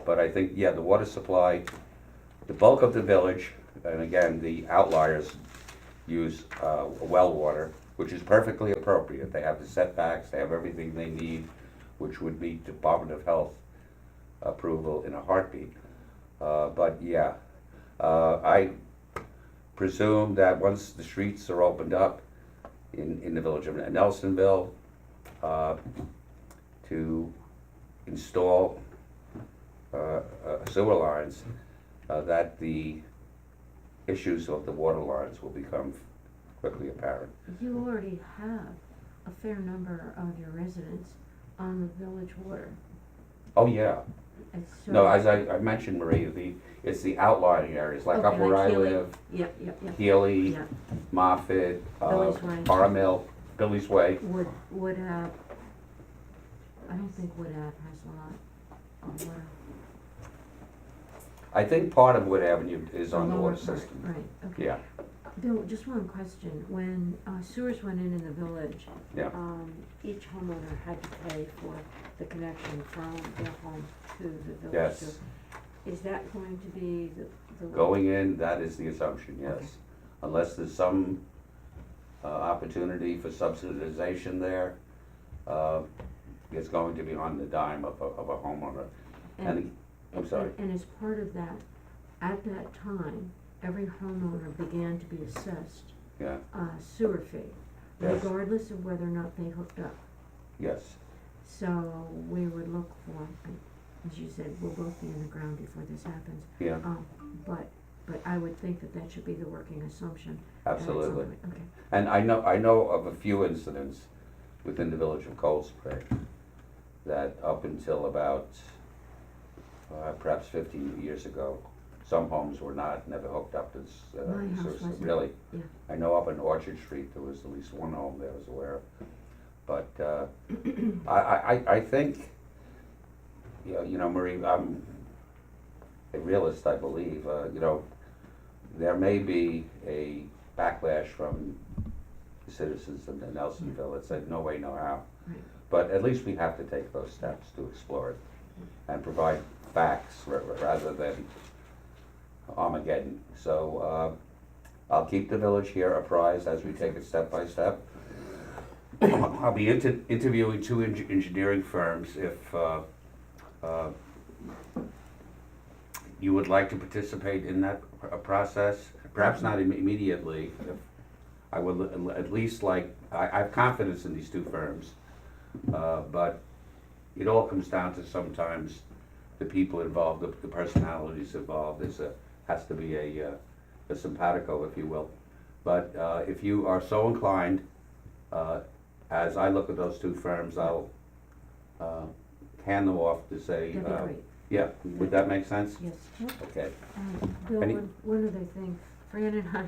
S9: But I think, yeah, the water supply, the bulk of the village, and again, the outliers use well water, which is perfectly appropriate. They have the setbacks, they have everything they need, which would meet Department of Health approval in a heartbeat. But yeah, I presume that once the streets are opened up in the village of Nelsonville, to install sewer lines, that the issues of the water lines will become quickly apparent.
S1: You already have a fair number of your residents on the village water.
S9: Oh, yeah.
S1: It's
S9: No,
S1: sort
S9: as I mentioned, Maria, it's the outlying areas, like up
S1: Okay,
S9: where
S1: like
S9: I
S1: Healy.
S9: live,
S1: Yep.
S9: Healy,
S1: Yeah.
S9: Moffett,
S1: Billy's Way.
S9: Barmill, Billy's Way.
S1: Would I don't think Wood Ave has a lot of water.
S9: I think part of Wood Avenue is on the
S1: lower
S9: water
S1: part,
S9: system.
S1: Right, okay.
S9: Yeah,
S1: Bill, just one question, when sewers went in the village,
S9: yeah.
S1: each homeowner had to pay for the connection from their home to the village
S9: Yes.
S1: sewer. Is that going to be the way?
S9: Going in, that is the assumption, yes.
S1: Okay.
S9: Unless there's some opportunity for subsidization there, it's going to be on the dime of a homeowner. And, I'm sorry,
S1: And as part of that, at that time, every homeowner began to be assessed
S9: yeah,
S1: a sewer fee,
S9: Yes.
S1: regardless of whether or not they hooked up.
S9: yes,
S1: So we would look for, as you said, we'll both be in the ground before this happens.
S9: yeah,
S1: But I would think that should be the working assumption. at some
S9: absolutely.
S1: point. Okay,
S9: And I know of a few incidents within the village of Cold Spring that up until about perhaps 15 years ago, some homes were never hooked up to this.
S1: My house
S9: sewer system.
S1: wasn't.
S9: Really?
S1: Yeah.
S9: I know up on Orchard Street, there was at least one home that I was aware of. But I think, you know, Marie, I'm a realist, I believe, you know, there may be a backlash from the citizens in Nelsonville that said, no way, no how.
S1: right.
S9: But at least we have to take those steps to explore it and provide facts rather than Armageddon. So I'll keep the village here apprised as we take it step by step. I'll be interviewing two engineering firms if you would like to participate in that process. Perhaps not immediately. I would at least like, I have confidence in these two firms. But it all comes down to sometimes the people involved, the personalities involved. Has to be a simpatico, if you will. But if you are so inclined, as I look at those two firms, I'll hand them off to say,
S1: That'd be great,
S9: yeah, would that make sense?
S1: yes.
S9: Okay,
S1: Bill,
S9: Any-
S1: one other thing, Fran and I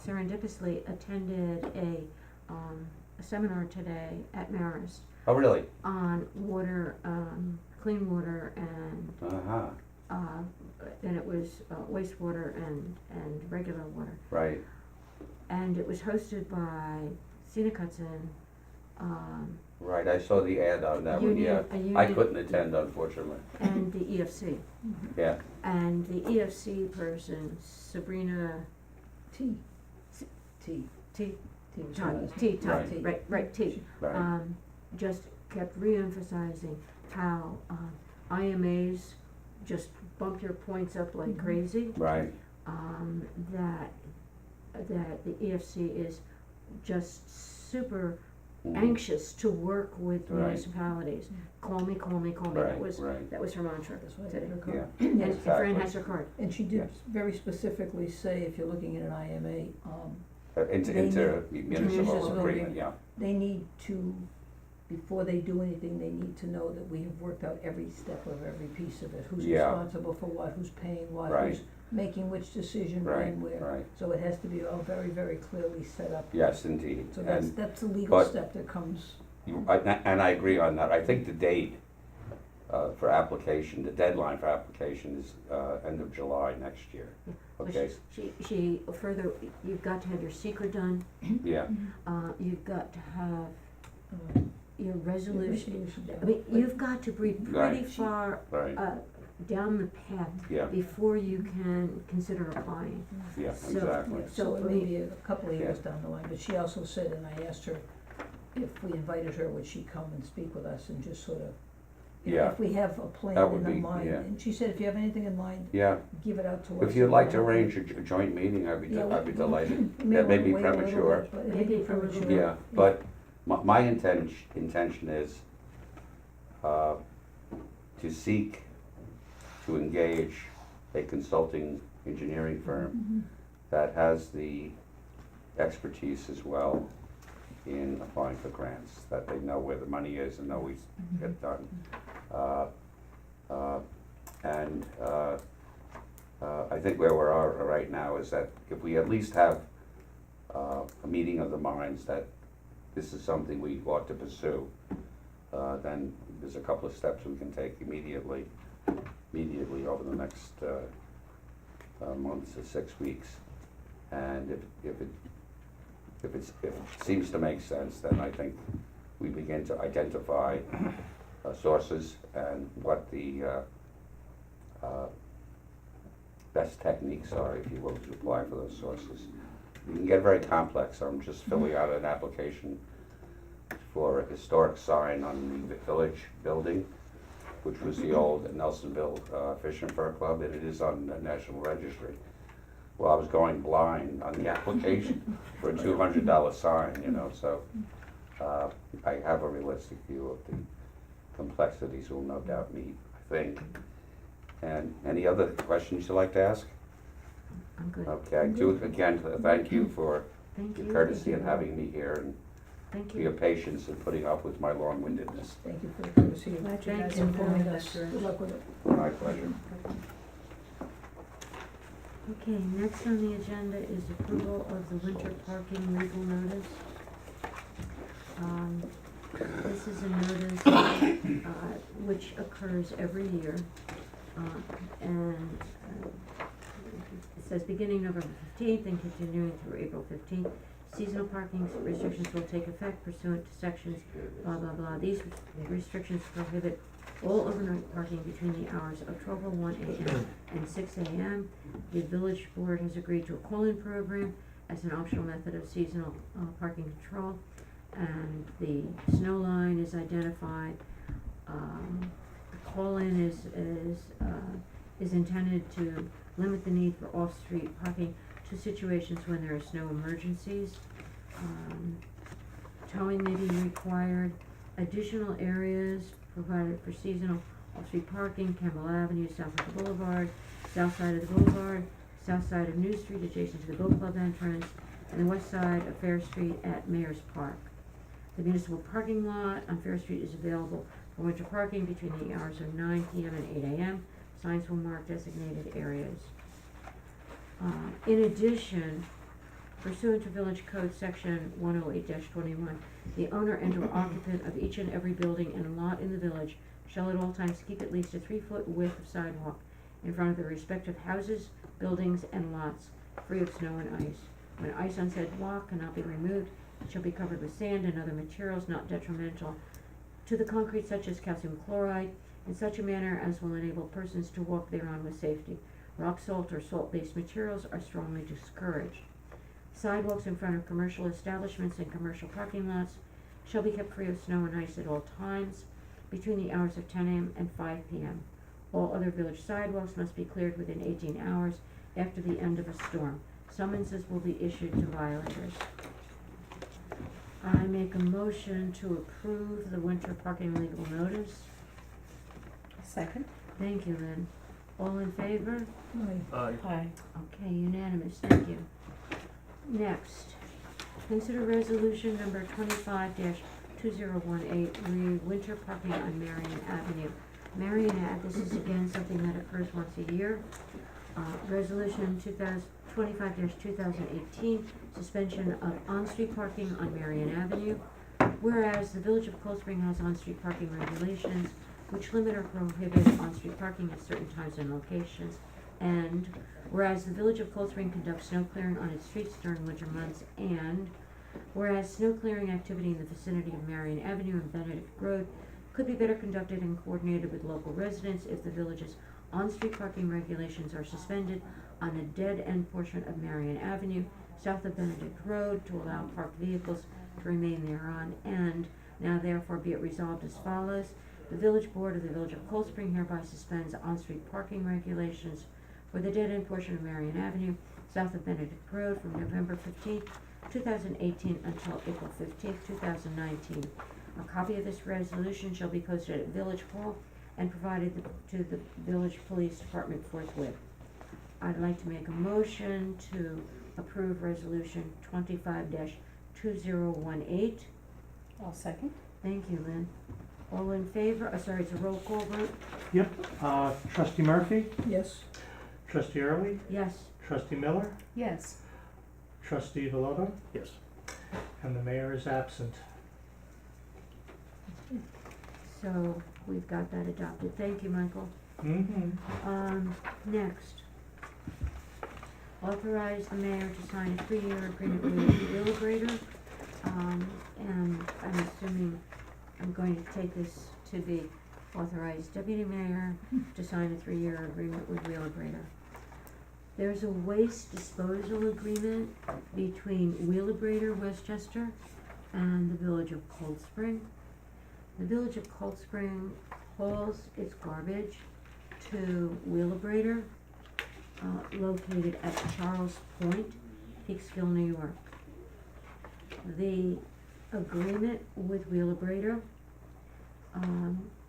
S1: serendipitously attended a seminar today at Marist
S9: oh, really?
S1: on water, clean water and,
S9: Uh-huh,
S1: then it was wastewater and regular water.
S9: right,
S1: And it was hosted by Sina Cutson,
S9: right, I saw the ad on that one, yeah.
S1: a union.
S9: I couldn't attend, unfortunately,
S1: And the EFC.
S9: yeah,
S1: And the EFC person, Sabrina
S3: T.
S1: T,
S3: T was her
S1: Todd,
S3: last
S1: T,
S3: name.
S1: Todd,
S9: Right.
S1: right, T.
S9: right,
S1: Just kept re-emphasizing how, IMAs just bump your points up like
S3: Mhm.
S1: crazy.
S9: right,
S1: That the EFC is just super
S9: mhm,
S1: anxious to work with
S9: Right.
S1: municipalities. Call me, call me, call me.
S9: right,
S1: That was
S9: right,
S1: her mantra
S3: That's why I
S1: today.
S3: had her
S9: yeah,
S3: card.
S1: And
S3: Yes.
S1: Fran
S9: Exactly.
S1: has her card.
S3: And she did
S9: Yes.
S3: very specifically say, if you're looking at an IMA,
S9: Into
S3: They
S9: municipal
S3: municipal
S9: agreement,
S3: agreement.
S9: yeah,
S3: they need to, before they do anything, they need to know that we have worked out every step of every piece of it. Who's
S9: Yeah.
S3: responsible for what, who's paying what,
S9: Right.
S3: who's making which decision,
S9: right,
S3: when, where.
S9: right,
S3: So it has to be all very, very clearly set up.
S9: yes, indeed,
S3: So
S9: and
S3: that's a legal
S9: but-
S3: step that comes.
S9: and I agree on that. I think the date for application, the deadline for application is end of July next year.
S1: But
S9: Okay,
S1: she further, you've got to have your secret done,
S9: yeah,
S1: you've got to have
S3: uh,
S1: your resolution.
S3: down.
S1: I mean,
S3: But
S1: you've got to be pretty
S9: Right.
S1: far,
S9: right,
S1: down the path
S9: yeah,
S1: before you can consider applying.
S9: yeah,
S1: So-
S9: exactly.
S3: So
S1: So,
S3: it
S1: I
S3: may
S1: mean-
S3: be a couple of years down the line, but she also said, and I asked her if we invited her, would she come and speak with us and just sort of, you know,
S9: Yeah.
S3: if we have a plan
S9: That would
S3: in
S9: be-
S3: mind,
S9: yeah.
S3: and she said, if you have anything in mind,
S9: Yeah,
S3: give it out to us.
S9: if you'd like to
S3: and we'll-
S9: arrange a joint meeting, I'd
S3: Yeah,
S9: be
S3: we-
S9: delighted.
S3: we may
S9: That may
S3: wanna
S9: be
S3: wait a little
S9: premature.
S3: bit, but it may
S1: Maybe
S3: be
S1: a little
S3: premature.
S1: bit.
S9: Yeah, but my intention is to seek to engage a consulting engineering firm
S3: Mhm.
S9: that has the expertise as well in applying for grants, that they know where the money is and know we get done. And I think where we are right now is that if we at least have a meeting of the minds that this is something we ought to pursue, then there's a couple of steps we can take immediately over the next months to 6 weeks. And if it seems to make sense, then I think we begin to identify sources and what the best techniques are, if you will, to apply for those sources. You can get very complex. I'm just filling out an application for a historic sign on the village building, which was the old Nelsonville Fish and Fur Club, and it is on the National Registry. Well, I was going blind on the application for a $200 sign, you know, so I have a realistic view of the complexities we'll no doubt meet, I think. And any other questions you'd like to ask?
S1: I'm good.
S9: Okay, I do again thank you for
S1: Thank
S9: your
S1: you.
S9: courtesy in having me here and
S1: Thank
S9: for your
S1: you.
S9: patience in putting up with my long-windedness.
S3: Thank you for the courtesy of
S8: Glad you
S1: Thank
S8: guys
S1: you.
S8: are
S3: informing
S8: going
S3: us.
S8: that
S3: Good
S8: direction.
S3: luck with it.
S9: My pleasure.
S1: Okay, next on the agenda is approval of the winter parking legal notice. This is a notice, which occurs every year, and it says beginning November 15th and continuing through April 15th. Seasonal parking restrictions will take effect pursuant to sections blah blah blah. These restrictions prohibit all overnight parking between the hours of 12:01 a.m. and 6 a.m. The village board has agreed to a call-in program as an optional method of seasonal parking control, and the snow line is identified. The call-in is intended to limit the need for off-street parking to situations when there are snow emergencies. Towing may be required. Additional areas provided for seasonal off-street parking: Campbell Avenue, south of the boulevard, south side of the boulevard, south side of New Street adjacent to the Boat Club entrance, and the west side of Fair Street at Mayor's Park. The municipal parking lot on Fair Street is available for winter parking between the hours of 9 p.m. and 8 a.m. Signs will mark designated areas. In addition, pursuant to Village Code Section 108-21, the owner and/or occupant of each and every building and lot in the village shall at all times keep at least a 3-foot width of sidewalk in front of their respective houses, buildings, and lots, free of snow and ice. When ice on said walk cannot be removed, it shall be covered with sand and other materials not detrimental to the concrete, such as calcium chloride, in such a manner as will enable persons to walk thereon with safety. Rock salt or salt-based materials are strongly discouraged. Sidewalks in front of commercial establishments and commercial parking lots shall be kept free of snow and ice at all times between the hours of 10 a.m. and 5 p.m. All other village sidewalks must be cleared within 18 hours after the end of a storm. Summonses will be issued to violators. I make a motion to approve the winter parking legal notice.
S8: Second?
S1: Thank you, Lynn. All in favor?
S3: Aye.
S8: Aye.
S1: Okay, unanimous, thank you. Next, consider resolution number 25-2018, winter parking on Marion Avenue. Marion Ave, this is again something that occurs once a year. Resolution 25-2018, suspension of on-street parking on Marion Avenue. Whereas the Village of Cold Spring has on-street parking regulations which limit or prohibit on-street parking at certain times and locations. And whereas the Village of Cold Spring conducts snow clearing on its streets during winter months, and whereas snow clearing activity in the vicinity of Marion Avenue and Benedict Road could be better conducted and coordinated with local residents if the village's on-street parking regulations are suspended on the dead-end portion of Marion Avenue, south of Benedict Road, to allow parked vehicles to remain thereon. And now therefore be it resolved as follows: the Village Board of the Village of Cold Spring hereby suspends on-street parking regulations for the dead-end portion of Marion Avenue, south of Benedict Road, from November 15th, 2018 until April 15th, 2019. A copy of this resolution shall be posted at Village Hall and provided to the Village Police Department forthwith. I'd like to make a motion to approve resolution 25-2018.
S8: I'll second.
S1: Thank you, Lynn. All in favor? Sorry, it's a roll call vote?
S10: Yep, trustee Murphy,
S3: Yes.
S10: trustee Early,
S1: Yes.
S10: trustee Miller,
S8: Yes.
S10: trustee Veloto,
S6: Yes.
S10: and the mayor is absent.
S1: So we've got that adopted. Thank you, Michael. Next. Authorize the mayor to sign a 3-year agreement with Wheelabrator. And I'm assuming I'm going to take this to be authorize deputy mayor to sign a 3-year agreement with Wheelabrator. There's a waste disposal agreement between Wheelabrator Westchester and the village of Cold Spring. The village of Cold Spring hauls its garbage to Wheelabrator, located at Charles Point, Peekskill, New York. The agreement with Wheelabrator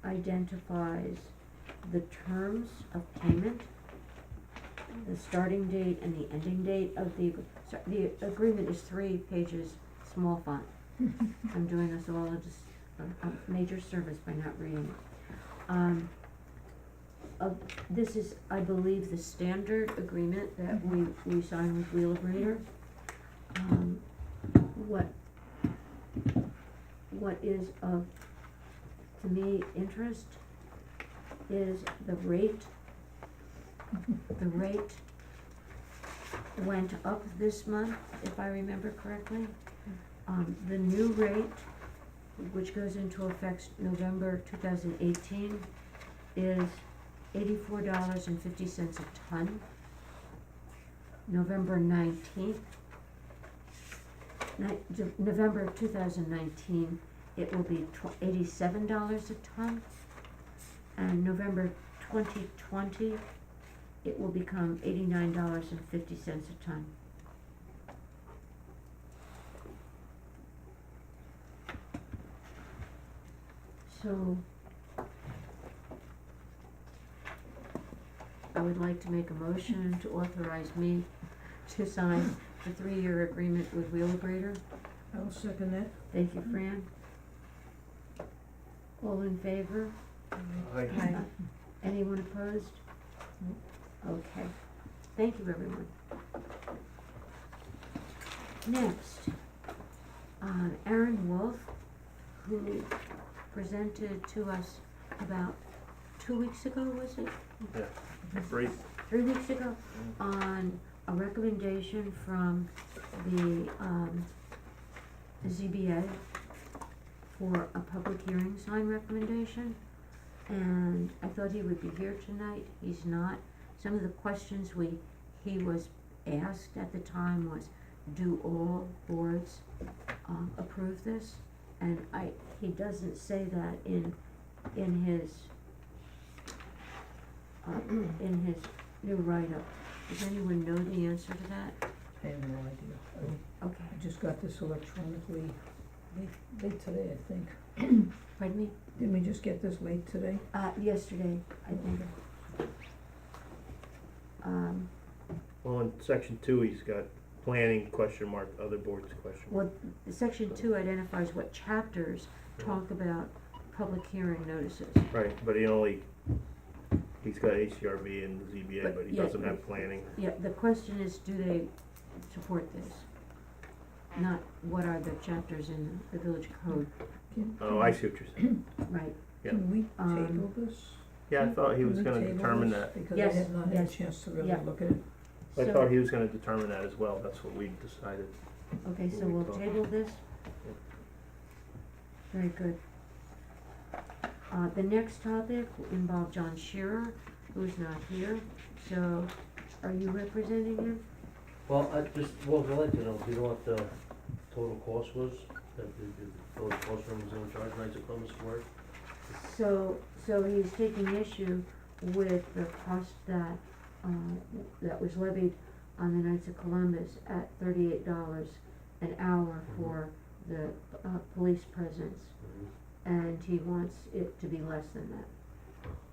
S1: identifies the terms of payment, the starting date and the ending date of the agreement is 3 pages, small font. I'm doing us all a major service by not reading it. This is, I believe, the standard agreement that we sign with Wheelabrator. What is of, to me, interest is the rate. The rate went up this month, if I remember correctly. The new rate, which goes into effect November 2018, is $84.50 a ton. November 19th, November 2019, it will be $87 a ton. And November 2020, it will become $89.50 a ton. So, I would like to make a motion to authorize me to sign the 3-year agreement with Wheelabrator.
S3: I will second that.
S1: Thank you, Fran. All in favor?
S5: Aye.
S1: Anyone opposed? Okay, thank you, everyone. Next, Aaron Wolf, who presented to us about 2 weeks ago, was it?
S6: Yeah, great.
S1: 3 weeks ago, on a recommendation from the ZBA for a public hearing sign recommendation. And I thought he would be here tonight. He's not. Some of the questions he was asked at the time was, do all boards approve this? And he doesn't say that in his new write-up. Does anyone know the answer to that?
S3: I have no idea.
S1: Okay,
S3: I just got this electronically late today, I think.
S1: pardon me?
S3: Didn't we just get this late today?
S1: Yesterday, I think.
S6: Well, in section 2, he's got planning, question mark, other boards, question mark.
S1: Well, section 2 identifies what chapters talk about public hearing notices.
S6: Right, but he's got ACRB and the ZBA, but he
S1: yeah,
S6: doesn't have planning.
S1: Yeah, the question is, do they support this? Not what are the chapters in the village code,
S6: Oh, I see what you're saying.
S1: right?
S6: Yeah.
S3: Can we
S1: Um,
S3: table this?
S6: Yeah, I thought he was
S3: Can we
S6: gonna
S3: table
S6: determine
S3: this?
S6: that.
S3: Because I
S1: Yes,
S3: have not had a
S1: yes.
S3: chance to really
S1: Yeah.
S3: look at it.
S6: I
S1: So-
S6: thought he was gonna determine that as well, that's what we decided.
S1: Okay, so
S6: we
S1: we'll
S6: talked.
S1: table this? Very good. The next topic involved John Shearer, who's not here, so are you representing him?
S12: Well, I'd like to know, do you know what the total cost was, that the village cost room was in charge, Knights of Columbus for it?
S1: So he's taking issue with the cost that was levied on the Knights of Columbus at $38 an hour for the police presence, and he wants it to be less than that.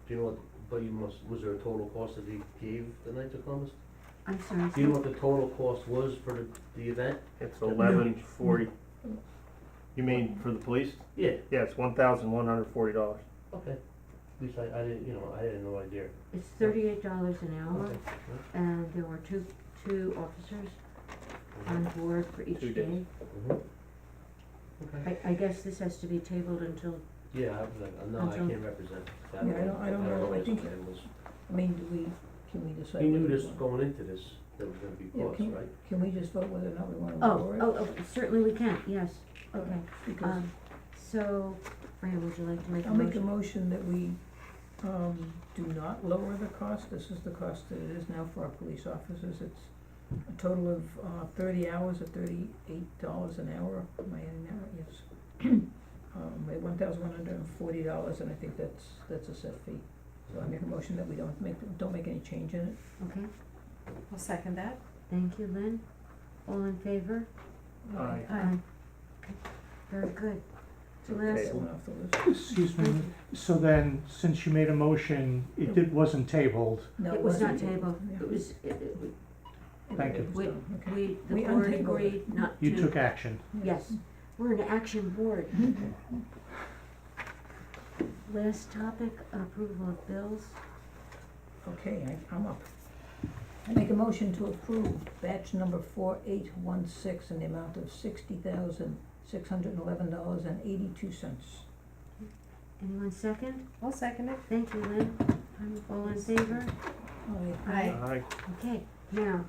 S12: Do you know what, was there a total cost that he gave the Knights of Columbus?
S1: I'm sorry,
S12: Do you know what the total cost was for the event?
S6: It's 1140. You mean for the police?
S12: Yeah,
S6: Yeah, it's $1,140.
S12: okay. At least I didn't, I had no idea.
S1: it's $38 an hour,
S12: Okay.
S1: and there were two officers on board for each
S6: 2
S1: day.
S6: days.
S12: Mhm. Okay.
S1: I guess this has to be tabled until
S12: Yeah, no, I
S1: Council?
S12: can't represent that.
S3: Yeah, I don't know. I
S12: what
S3: think-
S12: his plan was.
S3: I mean, can we decide?
S12: He knew
S3: whether we
S12: this
S3: want-
S12: going into this, there was gonna be
S3: Yeah,
S12: costs, right?
S3: Can we just vote whether or not we wanna
S1: Oh,
S3: lower it?
S1: oh, certainly we can, yes, okay.
S3: Because
S1: So, Fran, would you like to make a
S3: I'll make a
S1: motion?
S3: motion that we, do not lower the cost. This is the cost that it is now for our police officers. It's a total of, 30 hours at $38 an hour. Am I adding that right? Yes. At $1,140, and I think that's a set fee. So I make a motion that we don't make any change in it.
S1: Okay,
S8: I'll second that.
S1: thank you, Lynn. All in favor?
S10: Aye.
S1: Aye. Very good. So
S3: Okay,
S1: last
S3: it
S1: one,
S3: went off the list.
S10: Excuse me, so then, since you made a motion, wasn't tabled,
S3: No,
S1: it was not
S3: wasn't.
S1: tabled,
S3: Yeah.
S1: it was,
S10: Thank you.
S3: It was
S1: We-
S3: done. Okay.
S1: the
S3: We
S1: board
S3: untabled it.
S1: agreed not to.
S10: you took action.
S1: Yes, we're an action board. Last topic, approval of bills.
S3: Okay, I'm up. I make a motion to approve batch number 4816 in the amount of $60,611.82.
S1: Anyone second?
S8: I'll second it.
S1: Thank you, Lynn. All in favor?
S8: Aye.
S1: Okay, now,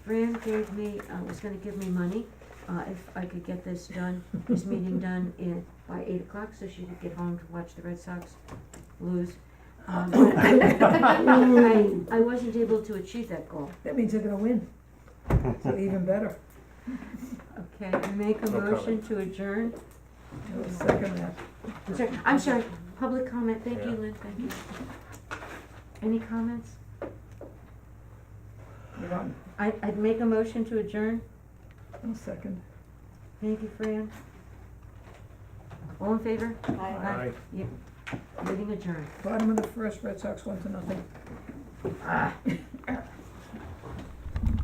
S1: Fran gave me, was gonna give me money, if I could get this done, this meeting done by 8 o'clock, so she could get home to watch the Red Sox lose. But I wasn't able to achieve that goal.
S3: That means they're gonna win. So even better.
S1: Okay, I make a motion to adjourn.
S3: I'll second that.
S1: I'm sorry, public comment, thank you,
S12: Yeah.
S1: Lynn, thank you. Any comments?
S3: You're on.
S1: I'd make a motion to adjourn.
S3: I'll second.
S1: Thank you, Fran. All in favor?
S3: Aye.
S1: Meeting adjourned.
S3: Bottom of the first, Red Sox 1-0.